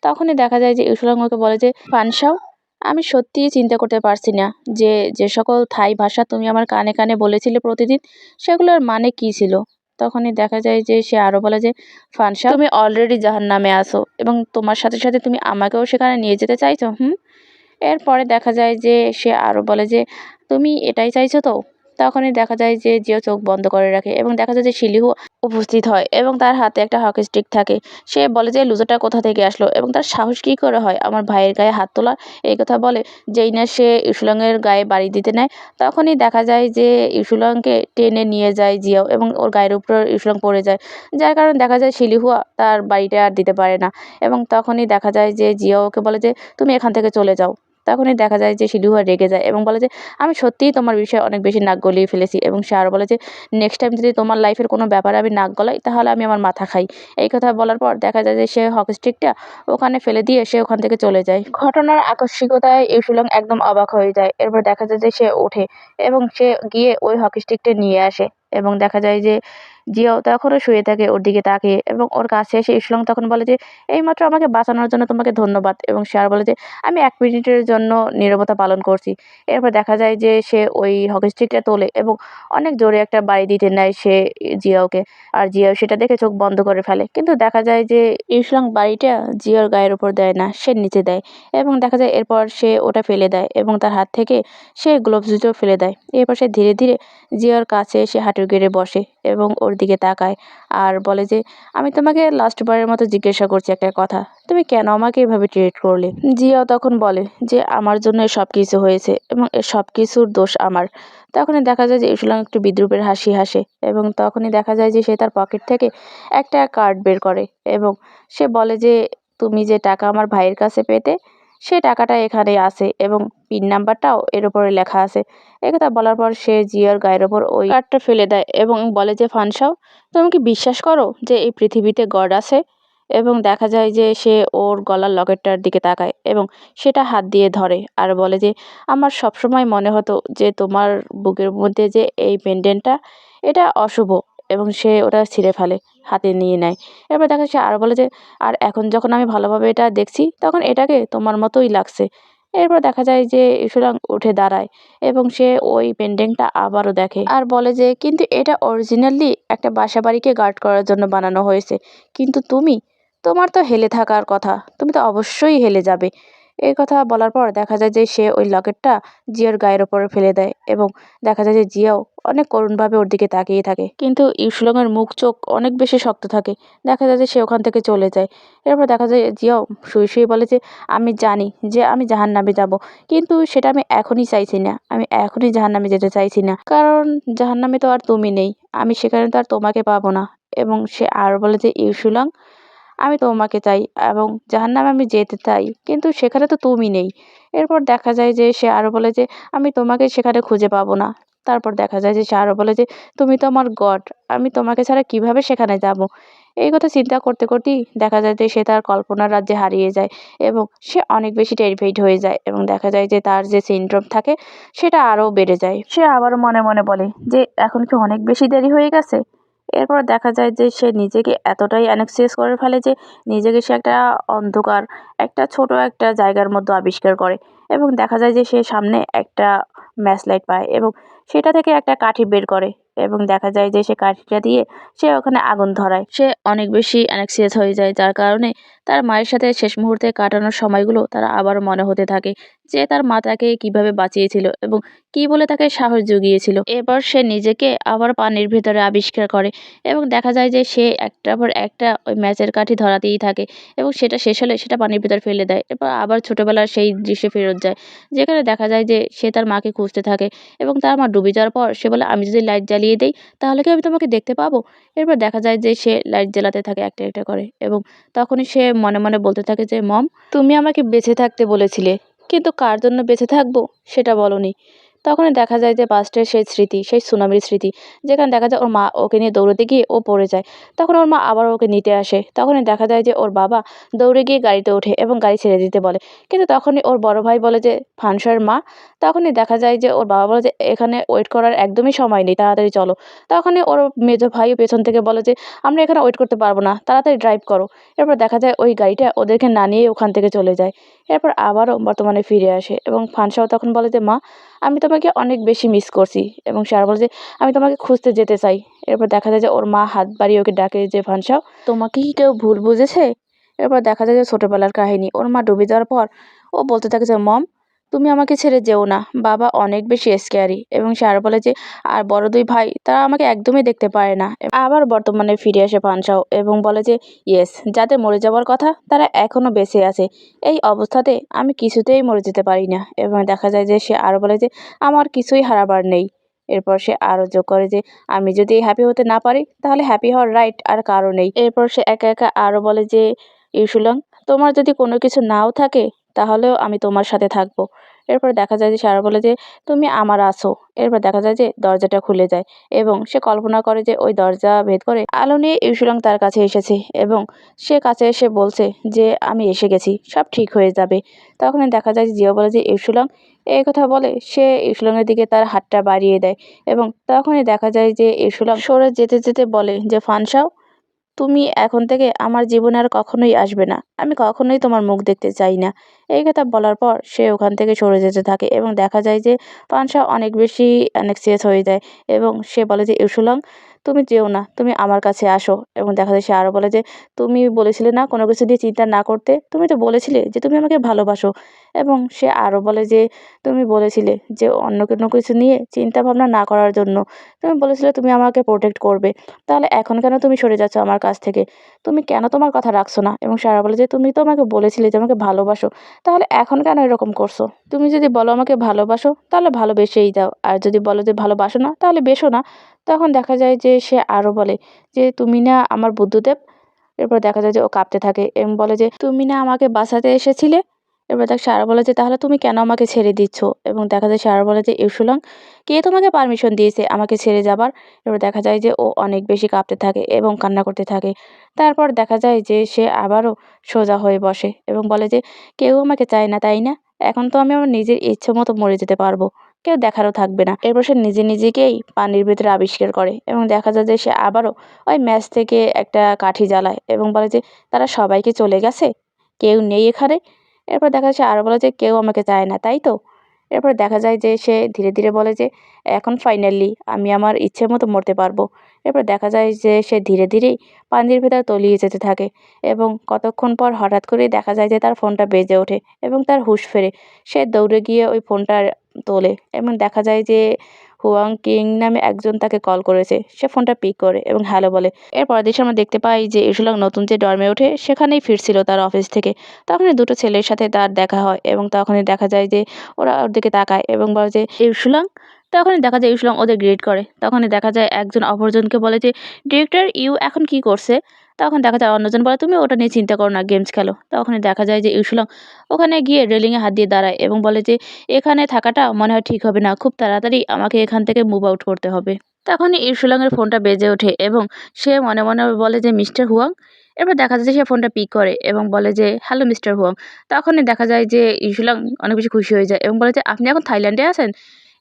তখনই দেখা যায় যে ইসলাম ওকে বলে যে ফানসাও আমি সত্যিই চিন্তা করতে পারছি না যে যে সকল থাই ভাষা তুমি আমার কানে কানে বলেছিলে প্রতিদিন সেগুলোর মানে কী ছিল। তখনই দেখা যায় যে সে আরও বলে যে ফানসা তুমি অলরেডি জাহান্নামে আছো এবং তোমার সাথে সাথে তুমি আমাকেও সেখানে নিয়ে যেতে চাইছো। এরপরে দেখা যায় যে সে আরও বলে যে তুমি এটাই চাইছো তো। তখনই দেখা যায় যে জিও চোখ বন্ধ করে রাখে এবং দেখা যায় যে শিলিহু উপস্থিত হয় এবং তার হাতে একটা হকি স্টিক থাকে। সে বলে যে লুজোটা কোথা থেকে আসলো এবং তার সাহস কী করে হয় আমার ভাইয়ের গায়ে হাত তোলা। এই কথা বলে যেই না সে ইসুলংয়ের গায়ে বাড়ি দিতে নেয় তখনই দেখা যায় যে ইসুলংকে টেনে নিয়ে যায় জিয়াও এবং ওর গায়ের উপর ইসুলং পড়ে যায়, যার কারণে দেখা যায় শিলিহুয়া তার বাড়িটা আর দিতে পারে না। এবং তখনই দেখা যায় যে জিয়াও ওকে বলে যে তুমি এখান থেকে চলে যাও। তখনই দেখা যায় যে শিলিহুয়া রেগে যায় এবং বলে যে আমি সত্যিই তোমার বিষয়ে অনেক বেশি নাক গলিয়ে ফেলেছি। এবং সে আরও বলে যে নেক্সট টাইম যদি তোমার লাইফের কোনো ব্যাপারে আমি নাক গলাই তাহলে আমি আমার মাথা খাই। এই কথা বলার পর দেখা যায় যে সে হকি স্টিকটা ওখানে ফেলে দিয়ে সে ওখান থেকে চলে যায়। ঘটনার আকস্মিকতায় ইউসুলং একদম অবাক হয়ে যায়। এরপর দেখা যায় যে সে ওঠে এবং সে গিয়ে ওই হকি স্টিকটা নিয়ে আসে এবং দেখা যায় যে জিয়াও তখনও শুয়ে থাকে ওর দিকে তাকিয়ে এবং ওর কাছে এসে ইসলং তখন বলে যে এইমাত্র আমাকে বাঁচানোর জন্য তোমাকে ধন্যবাদ, এবং সে আর বলে যে আমি 1 মিনিটের জন্য নীরবতা পালন করছি। এরপর দেখা যায় যে সে ওই হকি স্টিকটা তোলে এবং অনেক জোরে একটা বাড়ি দিতে নেয় সে জিয়াওকে। আর জিয়াও সেটা দেখে চোখ বন্ধ করে ফেলে, কিন্তু দেখা যায় যে ইসলং বাড়িটা জিয়ার গায়ের উপর দেয় না, সে নিচে দেয়। এবং দেখা যায় এরপর সে ওটা ফেলে দেয় এবং তার হাত থেকে সে গ্লোভস দুটো ফেলে দেয়। এরপর সে ধীরে ধীরে জিয়ার কাছে এসে হাঁটু গেড়ে বসে এবং ওর দিকে তাকায় আর বলে যে আমি তোমাকে লাস্টবারের মতো জিজ্ঞাসা করছি একটা কথা, তুমি কেন আমাকে এভাবে ট্রিট করলে? জিয়াও তখন বলে যে আমার জন্য সব কিছু হয়েছে এবং এ সব কিছুর দোষ আমার। তখনই দেখা যায় যে ইসলাম একটু বিদ্রূপের হাসি হাসে এবং তখনই দেখা যায় যে সে তার পকেট থেকে একটা কার্ড বের করে এবং সে বলে যে তুমি যে টাকা আমার ভাইয়ের কাছে পেতে, সে টাকাটা এখানে আছে এবং পিন নাম্বারটাও এর উপরে লেখা আছে। একথা বলার পর সে জিয়ার গায়ের ওপর ওই কার্ডটা ফেলে দেয় এবং বলে যে ফানসাও, তুমি কি বিশ্বাস করো যে এই পৃথিবীতে গড আছে? এবং দেখা যায় যে সে ওর গলার লকেটটার দিকে তাকায় এবং সেটা হাত দিয়ে ধরে আর বলে যে আমার সবসময় মনে হতো যে তোমার বুকের মধ্যে যে এই পেন্ডেন্টটা, এটা অশুভ, এবং সে ওটা ছিঁড়ে ফেলে, হাতে নিয়ে নেয়। এরপর দেখা সে আরও বলে যে আর এখন যখন আমি ভালোভাবে এটা দেখছি তখন এটাকে তোমার মতোই লাগছে। এরপর দেখা যায় যে সুতরাং উঠে দাঁড়ায় এবং সে ওই পেন্টিংটা আবারও দেখে আর বলে যে কিন্তু এটা অরিজিনালি একটা বাসা বাড়িকে গার্ড করার জন্য বানানো হয়েছে, কিন্তু তোমার তো হেলে থাকার কথা, তুমি তো অবশ্যই হেলে যাবে। এই কথা বলার পর দেখা যায় যে সে ওই লকেটটা জিয়ার গায়ের ওপরে ফেলে দেয় এবং দেখা যায় যে জিয়াও অনেক করুণভাবে ওর দিকে তাকিয়ে থাকে, কিন্তু ইউসুলংয়ের মুখ চোখ অনেক বেশি শক্ত থাকে। দেখা যায় যে সে ওখান থেকে চলে যায়। এরপর দেখা যায় জিয়াও শুয়ে শুয়ে বলে যে আমি জানি যে আমি জাহান্নামে যাব, কিন্তু সেটা আমি এখনই চাইছি না, আমি এখনই জাহান্নামে যেতে চাইছি না, কারণ জাহান্নামে তো আর তুমি নেই, আমি সেখানে তো আর তোমাকে পাবো না। এবং সে আর বলে যে ইউসুলাং, আমি তোমাকে চাই এবং জাহান্নামে আমি যেতে চাই, কিন্তু সেখানে তো তুমি নেই। এরপর দেখা যায় যে সে আরও বলে যে আমি তোমাকে সেখানে খুঁজে পাবো না। তারপর দেখা যায় যে সে আরও বলে যে তুমি তো আমার গড, আমি তোমাকে ছাড়া কিভাবে সেখানে যাব? এই কথা চিন্তা করতে করতেই দেখা যায় যে সে তার কল্পনার রাজ্যে হারিয়ে যায় এবং সে অনেক বেশি টেরিফাইড হয়ে যায় এবং দেখা যায় যে তার যে সিনড্রোম থাকে সেটা আরও বেড়ে যায়। সে আবারও মনে মনে বলে যে এখন কি অনেক বেশি দেরি হয়ে গেছে? এরপর দেখা যায় যে সে নিজেকে এতটাই অ্যানেক্সিয়াস করে ফেলে যে নিজেকে সে একটা অন্ধকার, একটা ছোট একটা জায়গার মধ্যে আবিষ্কার করে এবং দেখা যায় যে সে সামনে একটা ম্যাচ লাইট পায় এবং সেটা থেকে একটা কাঠি বের করে এবং দেখা যায় যে সে কাঠিটা দিয়ে সে ওখানে আগুন ধরায়। সে অনেক বেশি অ্যানেক্সিয়াস হয়ে যায়, যার কারণে তার মায়ের সাথে শেষ মুহূর্তে কাটানোর সময়গুলো তার আবার মনে হতে থাকে যে তার মা তাকে কিভাবে বাঁচিয়েছিল এবং কি বলে তাকে সাহস জুগিয়েছিল। এবার সে নিজেকে আবার পানির ভিতরে আবিষ্কার করে এবং দেখা যায় যে সে একটার পর একটা ওই ম্যাচের কাঠি ধরাতেই থাকে এবং সেটা শেষ হলে সেটা পানির ভিতর ফেলে দেয়। এরপর আবার ছোটোবেলার সেই দৃশ্যে ফেরত যায়, যেখানে দেখা যায় যে সে তার মাকে খুঁজতে থাকে এবং তার মা ডুবে যাওয়ার পর সে বলে আমি যদি লাইট জ্বালিয়ে দিই তাহলে কি আমি তোমাকে দেখতে পাবো? এরপর দেখা যায় যে সে লাইট জ্বালাতে থাকে একটা একটা করে এবং তখনই সে মনে মনে বলতে থাকে যে মম, তুমি আমাকে বেঁচে থাকতে বলেছিলে, কিন্তু কার জন্য বেঁচে থাকবো সেটা বলোনি। তখনই দেখা যায় যে পাস্টের সেই স্মৃতি, সেই সুনামির স্মৃতি, যেখানে দেখা যায় ওর মা ওকে নিয়ে দৌড়াতে গিয়ে ও পড়ে যায়। তখন ওর মা আবার ওকে নিতে আসে। তখনই দেখা যায় যে ওর বাবা দৌড়ে গিয়ে গাড়িতে ওঠে এবং গাড়ি ছেড়ে দিতে বলে, কিন্তু তখনই ওর বড় ভাই বলে যে ফানসার মা। তখনই দেখা যায় যে ওর বাবা বলে যে এখানে ওয়েট করার একদমই সময় নেই, তাড়াতাড়ি চলো। তখনই ওর মেজো ভাইও পেছন থেকে বলে যে আমরা এখানে ওয়েট করতে পারবো না, তাড়াতাড়ি ড্রাইভ করো। এরপর দেখা যায় ওই গাড়িটা ওদেরকে না নিয়ে ওখান থেকে চলে যায়। এরপর আবারও বর্তমানে ফিরে আসে এবং ফানসাও তখন বলে যে মা, আমি তোমাকে অনেক বেশি মিস করছি, এবং সে আর বলে যে আমি তোমাকে খুঁজতে যেতে চাই। এরপর দেখা যায় যে ওর মা হাত বাড়িয়ে ওকে ডাকে যে ফানসাও, তোমাকে কি কেউ ভুল বুঝেছে? এরপর দেখা যায় যে ছোটবেলার কাহিনী, ওর মা ডুবে যাওয়ার পর ও বলতে থাকে যে মম, তুমি আমাকে ছেড়ে যেও না, বাবা অনেক বেশি স্ক্যারি। এবং সে আরও বলে যে আর বড় দুই ভাই তারা আমাকে একদমই দেখতে পারে না। আবার বর্তমানে ফিরে আসে ফানসাও এবং বলে যে ইয়েস, যাদের মরে যাওয়ার কথা তারা এখনও বেঁচে আছে, এই অবস্থাতে আমি কিছুতেই মরে যেতে পারি না। এবং দেখা যায় যে সে আরও বলে যে আমার কিছুই হারাবার নেই। এরপর সে আরও যোগ করে যে আমি যদি হ্যাপি হতে না পারি তাহলে হ্যাপি হওয়ার রাইট আর কারো নেই। এরপর সে একা একা আরও বলে যে ইউসুলং, তোমার যদি কোনো কিছু নাও থাকে তাহলেও আমি তোমার সাথে থাকবো। এরপর দেখা যায় যে সে আরও বলে যে তুমি আমার আছো। এরপর দেখা যায় যে দরজাটা খুলে যায় এবং সে কল্পনা করে যে ওই দরজা ভেদ করে আলো নিয়ে ইউসুলং তার কাছে এসেছে এবং সে কাছে এসে বলছে যে আমি এসে গেছি, সব ঠিক হয়ে যাবে। তখনই দেখা যায় যে জিও বলে যে ইউসুলং, এই কথা বলে সে ইউসুলাংয়ের দিকে তার হাতটা বাড়িয়ে দেয় এবং তখনই দেখা যায় যে ইউসুলাং সরে যেতে যেতে বলে যে ফানসাও, তুমি এখন থেকে আমার জীবনে আর কখনোই আসবে না, আমি কখনোই তোমার মুখ দেখতে চাই না। এই কথা বলার পর সে ওখান থেকে সরে যেতে থাকে এবং দেখা যায় যে পানসা অনেক বেশি অ্যানেক্সিয়াস হয়ে যায় এবং সে বলে যে ইউসুলাং, তুমি যেও না, তুমি আমার কাছে আসো। এবং দেখা যায় সে আরও বলে যে তুমি বলেছিলে না কোনো কিছু নিয়ে চিন্তা না করতে, তুমি তো বলেছিলে যে তুমি আমাকে ভালোবাসো। এবং সে আরও বলে যে তুমি বলেছিলে যে অন্য কোনো কিছু নিয়ে চিন্তা ভাবনা না করার জন্য, তুমি বলেছিলে তুমি আমাকে প্রোটেক্ট করবে, তাহলে এখন কেন তুমি সরে যাচ্ছ আমার কাছ থেকে, তুমি কেন তোমার কথা রাখছো না? এবং সারা বলে যে তুমি তো আমাকে বলেছিলে যে আমাকে ভালোবাসো, তাহলে এখন কেন এরকম করছো? তুমি যদি বলো আমাকে ভালোবাসো তাহলে ভালোবেসেই দাও, আর যদি বলো যে ভালোবাসো না তাহলে বেসো না। তখন দেখা যায় যে সে আরও বলে যে তুমি না আমার বুদ্ধদেব। এরপর দেখা যায় যে ও কাঁপতে থাকে এবং বলে যে তুমি না আমাকে বাঁচাতে এসেছিলে। এবার দেখ সারা বলে যে তাহলে তুমি কেন আমাকে ছেড়ে দিচ্ছ? এবং দেখা যায় সারা বলে যে ইউসুলাং, কে তোমাকে পারমিশন দিয়েছে আমাকে ছেড়ে যাবার? এবার দেখা যায় যে ও অনেক বেশি কাঁপতে থাকে এবং কান্না করতে থাকে। তারপর দেখা যায় যে সে আবারও সোজা হয়ে বসে এবং বলে যে কেউ আমাকে চায় না, তাই না? এখন তো আমি আমার নিজের ইচ্ছে মতো মরে যেতে পারবো, কেউ দেখারও থাকবে না। এরপর সে নিজে নিজেকেই পানির ভিতরে আবিষ্কার করে এবং দেখা যায় যে সে আবারও ওই ম্যাচ থেকে একটা কাঠি জ্বালায় এবং বলে যে তারা সবাইকে চলে গেছে, কেউ নেই এখানে। এরপর দেখা যায় সে আরও বলে যে কেউ আমাকে চায় না, তাই তো? এরপর দেখা যায় যে সে ধীরে ধীরে বলে যে এখন ফাইনালি আমি আমার ইচ্ছে মতো মরতে পারবো। এরপর দেখা যায় যে সে ধীরে ধীরেই পানির ভেতর তলিয়ে যেতে থাকে এবং কতক্ষণ পর হঠাৎ করেই দেখা যায় যে তার ফোনটা বেজে ওঠে এবং তার হুঁশ ফেরে। সে দৌড়ে গিয়ে ওই ফোনটা তোলে এবং দেখা যায় যে হুয়াং কিং নামে একজন তাকে কল করেছে। সে ফোনটা পিক করে এবং হ্যালো বলে। এর পরের দৃশ্যে আমরা দেখতে পাই যে ইরশুলাং নতুন যে ডর্মে ওঠে সেখানেই ফিরছিল তার অফিস থেকে। তখনই দুটো ছেলের সাথে তার দেখা হয় এবং তখনই দেখা যায় যে ওরা ওর দিকে তাকায় এবং বলে যে ইরশুলাং। তখনই দেখা যায় ইরশুলাং ওদের গ্রিট করে। তখনই দেখা যায় একজন অপরজনকে বলে যে ডিরেক্টর ইউ এখন কি করছে? তখন দেখা যায় অন্যজন বলে তুমি ওটা নিয়ে চিন্তা করো না, গেমস খেলো। তখনই দেখা যায় যে ইরশুলাং ওখানে গিয়ে রেলিংয়ে হাত দিয়ে দাঁড়ায় এবং বলে যে এখানে থাকাটা মনে হয় ঠিক হবে না, খুব তাড়াতাড়ি আমাকে এখান থেকে মুভ আউট করতে হবে। তখনই ইরশুলাংয়ের ফোনটা বেজে ওঠে এবং সে মনে মনে বলে যে মিস্টার হুয়াং। এরপর দেখা যায় যে সে ফোনটা পিক করে এবং বলে যে হ্যালো মিস্টার হুয়াং। তখনই দেখা যায় যে ইরশুলাং অনেক বেশি খুশি হয়ে যায় এবং বলে যে আপনি এখন থাইল্যান্ডে আছেন?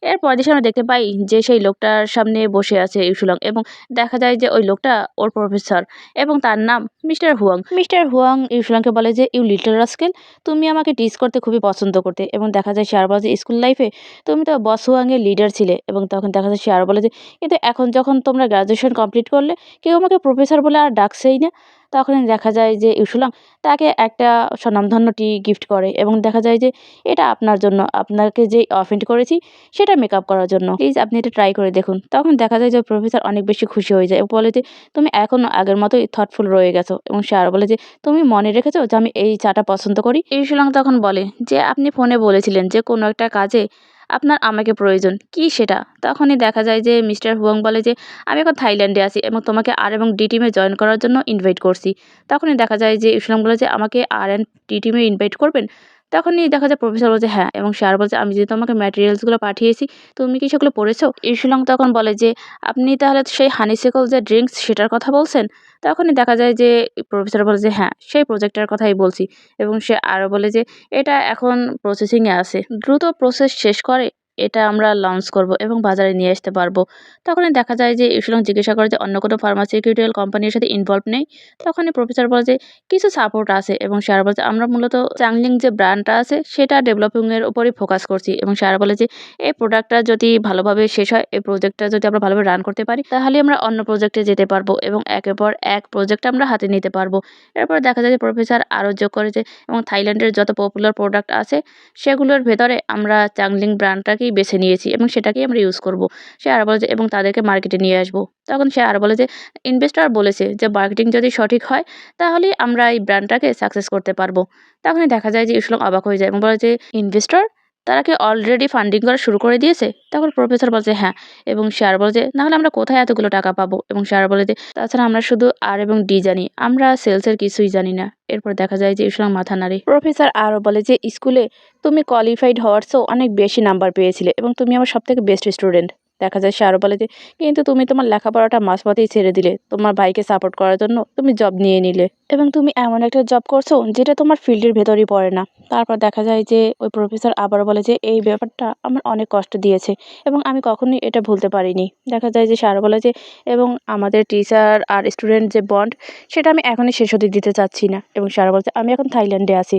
এর পরের দৃশ্যে আমরা দেখতে পাই যে সেই লোকটার সামনে বসে আছে ইরশুলাং এবং দেখা যায় যে ওই লোকটা ওর প্রফেসর এবং তার নাম মিস্টার হুয়াং। মিস্টার হুয়াং ইরশুলাংকে বলে যে ইউ লিটল রাস্কেল, তুমি আমাকে টিজ করতে খুবই পছন্দ করতে। এবং দেখা যায় সে আরও বলে যে স্কুল লাইফে তুমি তো বস হুয়াংয়ের লিডার ছিলে। এবং তখন দেখা যায় সে আরও বলে যে কিন্তু এখন যখন তোমরা গ্রাজুয়েশন কমপ্লিট করলে কেউ আমাকে প্রফেসর বলে আর ডাকছেই না। তখনই দেখা যায় যে ইরশুলাং তাকে একটা স্বনামধন্য টি গিফট করে এবং দেখা যায় যে এটা আপনার জন্য, আপনাকে যে অফেন্ড করেছি সেটা মেকআপ করার জন্য, প্লিজ আপনি এটা ট্রাই করে দেখুন। তখন দেখা যায় যে প্রফেসর অনেক বেশি খুশি হয়ে যায় এবং বলে যে তুমি এখনও আগের মতোই থটফুল রয়ে গেছো। এবং সে আরও বলে যে তুমি মনে রেখেছো যে আমি এই চাটা পছন্দ করি? ইরশুলাং তখন বলে যে আপনি ফোনে বলেছিলেন যে কোনো একটা কাজে আপনার আমাকে প্রয়োজন, কি সেটা? তখনই দেখা যায় যে মিস্টার হুয়াং বলে যে আমি এখন থাইল্যান্ডে আছি এবং তোমাকে আর এবং ডি টিমে জয়েন করার জন্য ইনভাইট করছি। তখনই দেখা যায় যে ইরশুলাং বলে যে আমাকে আর অ্যান্ড ডি টিমে ইনভাইট করবেন? তখনই দেখা যায় প্রফেসর বলছে হ্যাঁ, এবং সে আর বলছে আমি যে তোমাকে ম্যাটেরিয়ালসগুলো পাঠিয়েছি তুমি কি সেগুলো পড়েছো? ইরশুলাং তখন বলে যে আপনি তাহলে সেই হানিসিকল যে ড্রিঙ্কস সেটার কথা বলছেন? তখনই দেখা যায় যে প্রফেসর বলে যে হ্যাঁ, সেই প্রজেক্টটার কথাই বলছি। এবং সে আরও বলে যে এটা এখন প্রসেসিংয়ে আছে, দ্রুত প্রসেস শেষ করে এটা আমরা লঞ্চ করব এবং বাজারে নিয়ে আসতে পারবো। তখনই দেখা যায় যে ইরশুলাং জিজ্ঞাসা করে যে অন্য কোনো ফার্মাসিউটিক্যাল কোম্পানির সাথে ইনভলভ নেই? তখনই প্রফেসর বলে যে কিছু সাপোর্ট আছে। এবং সে আরও বলে যে আমরা মূলত চাংলিং যে ব্র্যান্ডটা আছে সেটা ডেভেলপিংয়ের উপরই ফোকাস করছি। এবং সে আরও বলে যে এই প্রোডাক্টটা যদি ভালোভাবে শেষ হয়, এই প্রজেক্টটা যদি আমরা ভালোভাবে রান করতে পারি তাহলে আমরা অন্য প্রজেক্টে যেতে পারবো এবং একের পর এক প্রজেক্ট আমরা হাতে নিতে পারবো। এরপর দেখা যায় যে প্রফেসর আরও যোগ করে যে এবং থাইল্যান্ডের যত পপুলার প্রোডাক্ট আছে সেগুলোর ভেতরে আমরা চাংলিং ব্র্যান্ডটাকেই বেছে নিয়েছি এবং সেটাকেই আমরা ইউজ করব। সে আরও বলে যে এবং তাদেরকে মার্কেটে নিয়ে আসবো। তখন সে আরও বলে যে ইনভেস্টর বলেছে যে মার্কেটিং যদি সঠিক হয় তাহলেই আমরা এই ব্র্যান্ডটাকে সাকসেস করতে পারবো। তখনই দেখা যায় যে ইরশুলাং অবাক হয়ে যায় এবং বলে যে ইনভেস্টর, তারা কি অলরেডি ফান্ডিং করা শুরু করে দিয়েছে? তখন প্রফেসর বলছে হ্যাঁ। এবং সে আর বলে যে নাহলে আমরা কোথায় এতগুলো টাকা পাবো? এবং সে আর বলে যে তাছাড়া আমরা শুধু আর এবং ডি জানি, আমরা সেলসের কিছুই জানি না। এরপর দেখা যায় যে ইরশুলাং মাথা নাড়ে। প্রফেসর আরও বলে যে স্কুলে তুমি কোয়ালিফাইড হওয়ার চেয়েও অনেক বেশি নাম্বার পেয়েছিলে এবং তুমি আমার সবথেকে বেস্ট স্টুডেন্ট। দেখা যায় সে আরও বলে যে কিন্তু তুমি তোমার লেখাপড়াটা মাঝপথেই ছেড়ে দিলে, তোমার ভাইকে সাপোর্ট করার জন্য তুমি জব নিয়ে নিলে। এবং তুমি এমন একটা জব করছো যেটা তোমার ফিল্ডের ভেতরই পড়ে না। তারপর দেখা যায় যে ওই প্রফেসর আবার বলে যে এই ব্যাপারটা আমার অনেক কষ্ট দিয়েছে এবং আমি কখনোই এটা ভুলতে পারিনি। দেখা যায় যে স্যার বলে যে এবং আমাদের টিচার আর স্টুডেন্ট যে বন্ড সেটা আমি এখনই শেষ হতে দিতে চাচ্ছি না। এবং স্যার বলছে আমি এখন থাইল্যান্ডে আছি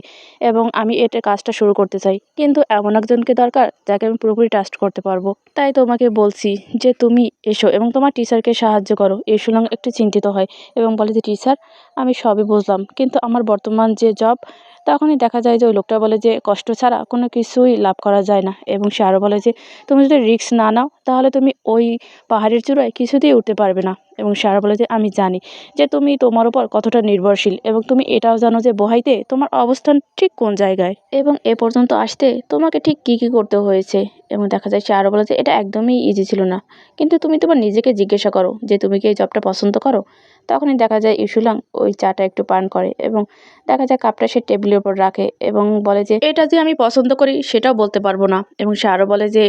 এবং আমি এটা কাজটা শুরু করতে চাই, কিন্তু এমন একজনকে দরকার যাকে আমি পুরোপুরি ট্রাস্ট করতে পারবো। তাই তোমাকে বলছি যে তুমি এসো এবং তোমার টিচারকে সাহায্য করো। এই সুলং একটু চিন্তিত হয় এবং বলে যে টিচার আমি সবই বুঝলাম, কিন্তু আমার বর্তমান যে জব, তখনই দেখা যায় যে ওই লোকটা বলে যে কষ্ট ছাড়া কোনো কিছুই লাভ করা যায় না। এবং সে আরও বলে যে তুমি যদি রিস্ক না নাও তাহলে তুমি ওই পাহাড়ের চূড়ায় কিছুতেই উঠতে পারবে না। এবং সে আরও বলে যে আমি জানি যে তুমি তোমার উপর কতটা নির্ভরশীল এবং তুমি এটাও জানো যে বোহাইতে তোমার অবস্থান ঠিক কোন জায়গায় এবং এ পর্যন্ত আসতে তোমাকে ঠিক কী কী করতে হয়েছে। এবং দেখা যায় সে আরও বলে যে এটা একদমই ইজি ছিল না, কিন্তু তুমি তোমার নিজেকে জিজ্ঞাসা করো যে তুমি কি এই জবটা পছন্দ করো। তখনই দেখা যায় ইস্যুলাং ওই চাটা একটু পান করে এবং দেখা যায় কাপটা সে টেবিলের উপর রাখে এবং বলে যে এটা যে আমি পছন্দ করি সেটাও বলতে পারবো না। এবং সে আরও বলে যে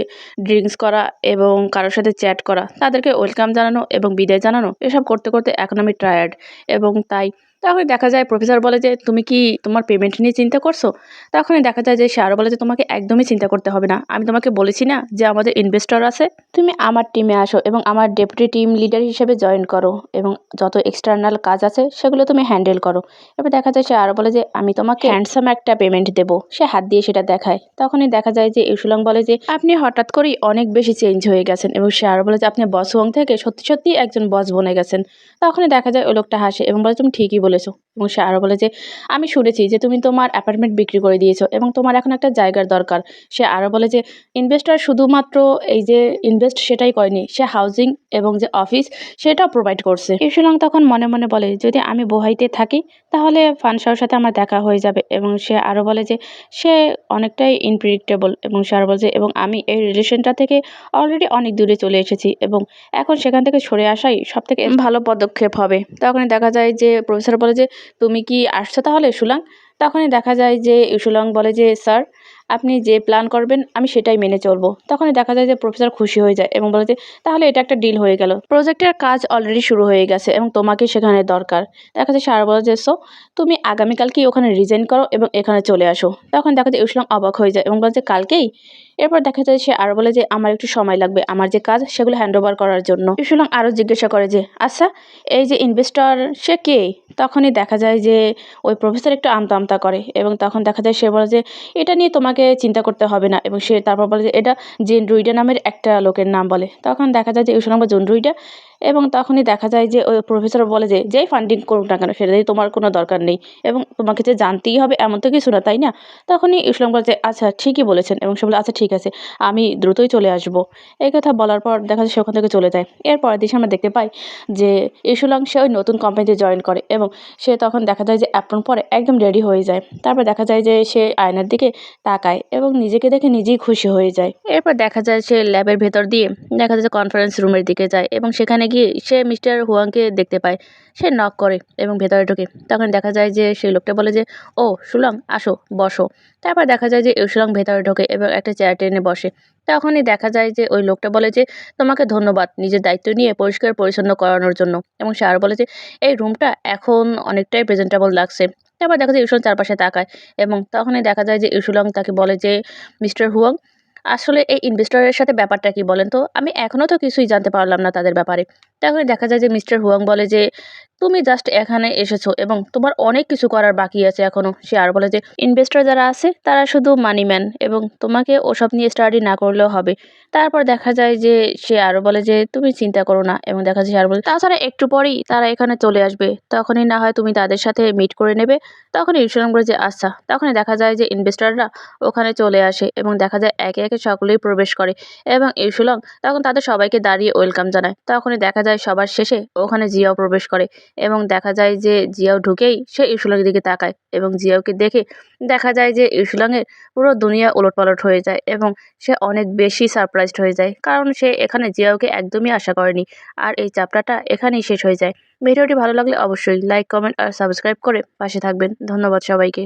ড্রিঙ্কস করা এবং কারোর সাথে চ্যাট করা, তাদেরকে ওয়েলকাম জানানো এবং বিদায় জানানো, এসব করতে করতে এখন আমি টায়ার্ড। এবং তাই তখনই দেখা যায় প্রফেসর বলে যে তুমি কি তোমার পেমেন্ট নিয়ে চিন্তা করছো। তখনই দেখা যায় যে সে আরও বলে যে তোমাকে একদমই চিন্তা করতে হবে না, আমি তোমাকে বলেছি না যে আমাদের ইনভেস্টর আছে, তুমি আমার টিমে আসো এবং আমার ডেপুটি টিম লিডার হিসেবে জয়েন করো এবং যত এক্সটার্নাল কাজ আছে সেগুলো তুমি হ্যান্ডেল করো। এবার দেখা যায় সে আরও বলে যে আমি তোমাকে হ্যান্ডসাম একটা পেমেন্ট দেবো। সে হাত দিয়ে সেটা দেখায়। তখনই দেখা যায় যে ইউসুলং বলে যে আপনি হঠাৎ করেই অনেক বেশি চেঞ্জ হয়ে গেছেন। এবং সে আরও বলে যে আপনি বস ওয়াং থেকে সত্যি সত্যি একজন বস বনে গেছেন। তখনই দেখা যায় ওই লোকটা হাসে এবং বলে তুমি ঠিকই বলেছো। এবং সে আরও বলে যে আমি শুনেছি যে তুমি তোমার অ্যাপার্টমেন্ট বিক্রি করে দিয়েছো এবং তোমার এখন একটা জায়গার দরকার। সে আরও বলে যে ইনভেস্টর শুধুমাত্র এই যে ইনভেস্ট সেটাই করেনি, সে হাউজিং এবং যে অফিস সেটাও প্রোভাইড করছে। ইউসুলং তখন মনে মনে বলে যদি আমি বোহাইতে থাকি তাহলে ফানসাওর সাথে আমার দেখা হয়ে যাবে। এবং সে আরও বলে যে সে অনেকটাই ইনপ্রেডিক্টেবল। এবং সে আরও বলে যে এবং আমি এই রিলেশনটা থেকে অলরেডি অনেক দূরে চলে এসেছি এবং এখন সেখান থেকে সরে আসাই সব থেকে ভালো পদক্ষেপ হবে। তখনই দেখা যায় যে প্রফেসর বলে যে তুমি কি আসছো তাহলে সুলাং। তখনই দেখা যায় যে ইউসুলং বলে যে স্যার আপনি যে প্ল্যান করবেন আমি সেটাই মেনে চলবো। তখনই দেখা যায় যে প্রফেসর খুশি হয়ে যায় এবং বলে যে তাহলে এটা একটা ডিল হয়ে গেল, প্রজেক্টের কাজ অলরেডি শুরু হয়ে গেছে এবং তোমাকে সেখানে দরকার। দেখা যায় স্যার বলে যে সো তুমি আগামীকালকেই ওখানে রিজাইন করো এবং এখানে চলে আসো। তখন দেখা যায় ইউসুলং অবাক হয়ে যায় এবং বলে যে কালকেই। এরপর দেখা যায় সে আরও বলে যে আমার একটু সময় লাগবে আমার যে কাজ সেগুলো হ্যান্ড ওভার করার জন্য। ইউসুলং আরও জিজ্ঞাসা করে যে আচ্ছা এই যে ইনভেস্টর সে কে। তখনই দেখা যায় যে ওই প্রফেসর একটু আমতা আমতা করে এবং তখন দেখা যায় সে বলে যে এটা নিয়ে তোমাকে চিন্তা করতে হবে না। এবং সে তারপর বলে যে এটা জেন রুইডা নামের একটা লোকের নাম বলে। তখন দেখা যায় যে ইউসুলং বা জুন রুইডা। এবং তখনই দেখা যায় যে ওই প্রফেসর বলে যে যেই ফান্ডিং করুক না কেন সেটা দিয়ে তোমার কোনো দরকার নেই এবং তোমাকে যে জানতেই হবে এমন তো কিছু না, তাই না। তখনই ইসলাম বলে যে আচ্ছা ঠিকই বলেছেন এবং সে বলে আচ্ছা ঠিক আছে আমি দ্রুতই চলে আসবো। এই কথা বলার পর দেখা যায় সে ওখান থেকে চলে যায়। এরপরের দিন আমরা দেখতে পাই যে ইসুলং সে ওই নতুন কোম্পানিতে জয়েন করে এবং সে তখন দেখা যায় যে অ্যাপ্রন পরে একদম রেডি হয়ে যায়। তারপর দেখা যায় যে সে আয়নার দিকে তাকায় এবং নিজেকে দেখে নিজেই খুশি হয়ে যায়। এরপর দেখা যায় সে ল্যাবের ভেতর দিয়ে দেখা যায় যে কনফারেন্স রুমের দিকে যায় এবং সেখানে গিয়ে সে মিস্টার হুয়াংকে দেখতে পায়। সে নক করে এবং ভেতরে ঢোকে। তখন দেখা যায় যে সেই লোকটা বলে যে ও সুলং আসো বসো। তারপর দেখা যায় যে সুলং ভেতরে ঢোকে এবং একটা চেয়ার টেনে বসে। তখনই দেখা যায় যে ওই লোকটা বলে যে তোমাকে ধন্যবাদ নিজের দায়িত্ব নিয়ে পরিষ্কার পরিচ্ছন্ন করানোর জন্য। এবং সে আরও বলে যে এই রুমটা এখন অনেকটাই প্রেজেন্টেবল লাগছে। তারপর দেখা যায় ইউসুলং চারপাশে তাকায় এবং তখনই দেখা যায় যে ইউসুলং তাকে বলে যে মিস্টার হুয়াং আসলে এই ইনভেস্টরের সাথে ব্যাপারটা কি বলেন তো, আমি এখনও তো কিছুই জানতে পারলাম না তাদের ব্যাপারে। তখনই দেখা যায় যে মিস্টার হুয়াং বলে যে তুমি জাস্ট এখানে এসেছো এবং তোমার অনেক কিছু করার বাকি আছে এখনো। সে আর বলে যে ইনভেস্টর যারা আছে তারা শুধু মানি ম্যান এবং তোমাকে ওসব নিয়ে স্টাডি না করলেও হবে। তারপর দেখা যায় যে সে আরো বলে যে তুমি চিন্তা করো না এবং দেখা যায় সে আরো বলে তাছাড়া একটু পরেই তারা এখানে চলে আসবে, তখনই না হয় তুমি তাদের সাথে মিট করে নেবে। তখন ইনস্ট্রাগ্রাম বলে যে আচ্ছা। তখনই দেখা যায় যে ইনভেস্টররা ওখানে চলে আসে এবং দেখা যায় একে একে সকলেই প্রবেশ করে এবং ইউসুলং তখন তাদের সবাইকে দাঁড়িয়ে ওয়েলকাম জানায়। তখনই দেখা যায় সবার শেষে ওখানে জিয়াও প্রবেশ করে এবং দেখা যায় যে জিয়াও ঢুকেই সে ইউসুলংয়ের দিকে তাকায় এবং জিয়াওকে দেখে দেখা যায় যে ইউসুলংয়ের পুরো দুনিয়া ওলটপালট হয়ে যায় এবং সে অনেক বেশি সারপ্রাইজড হয়ে যায়, কারণ সে এখানে জিয়াওকে একদমই আশা করেনি। আর এই চ্যাপ্টারটা এখানেই শেষ হয়ে যায়। ভিডিওটি ভালো লাগলে অবশ্যই লাইক কমেন্ট আর সাবস্ক্রাইব করে পাশে থাকবেন। ধন্যবাদ সবাইকে।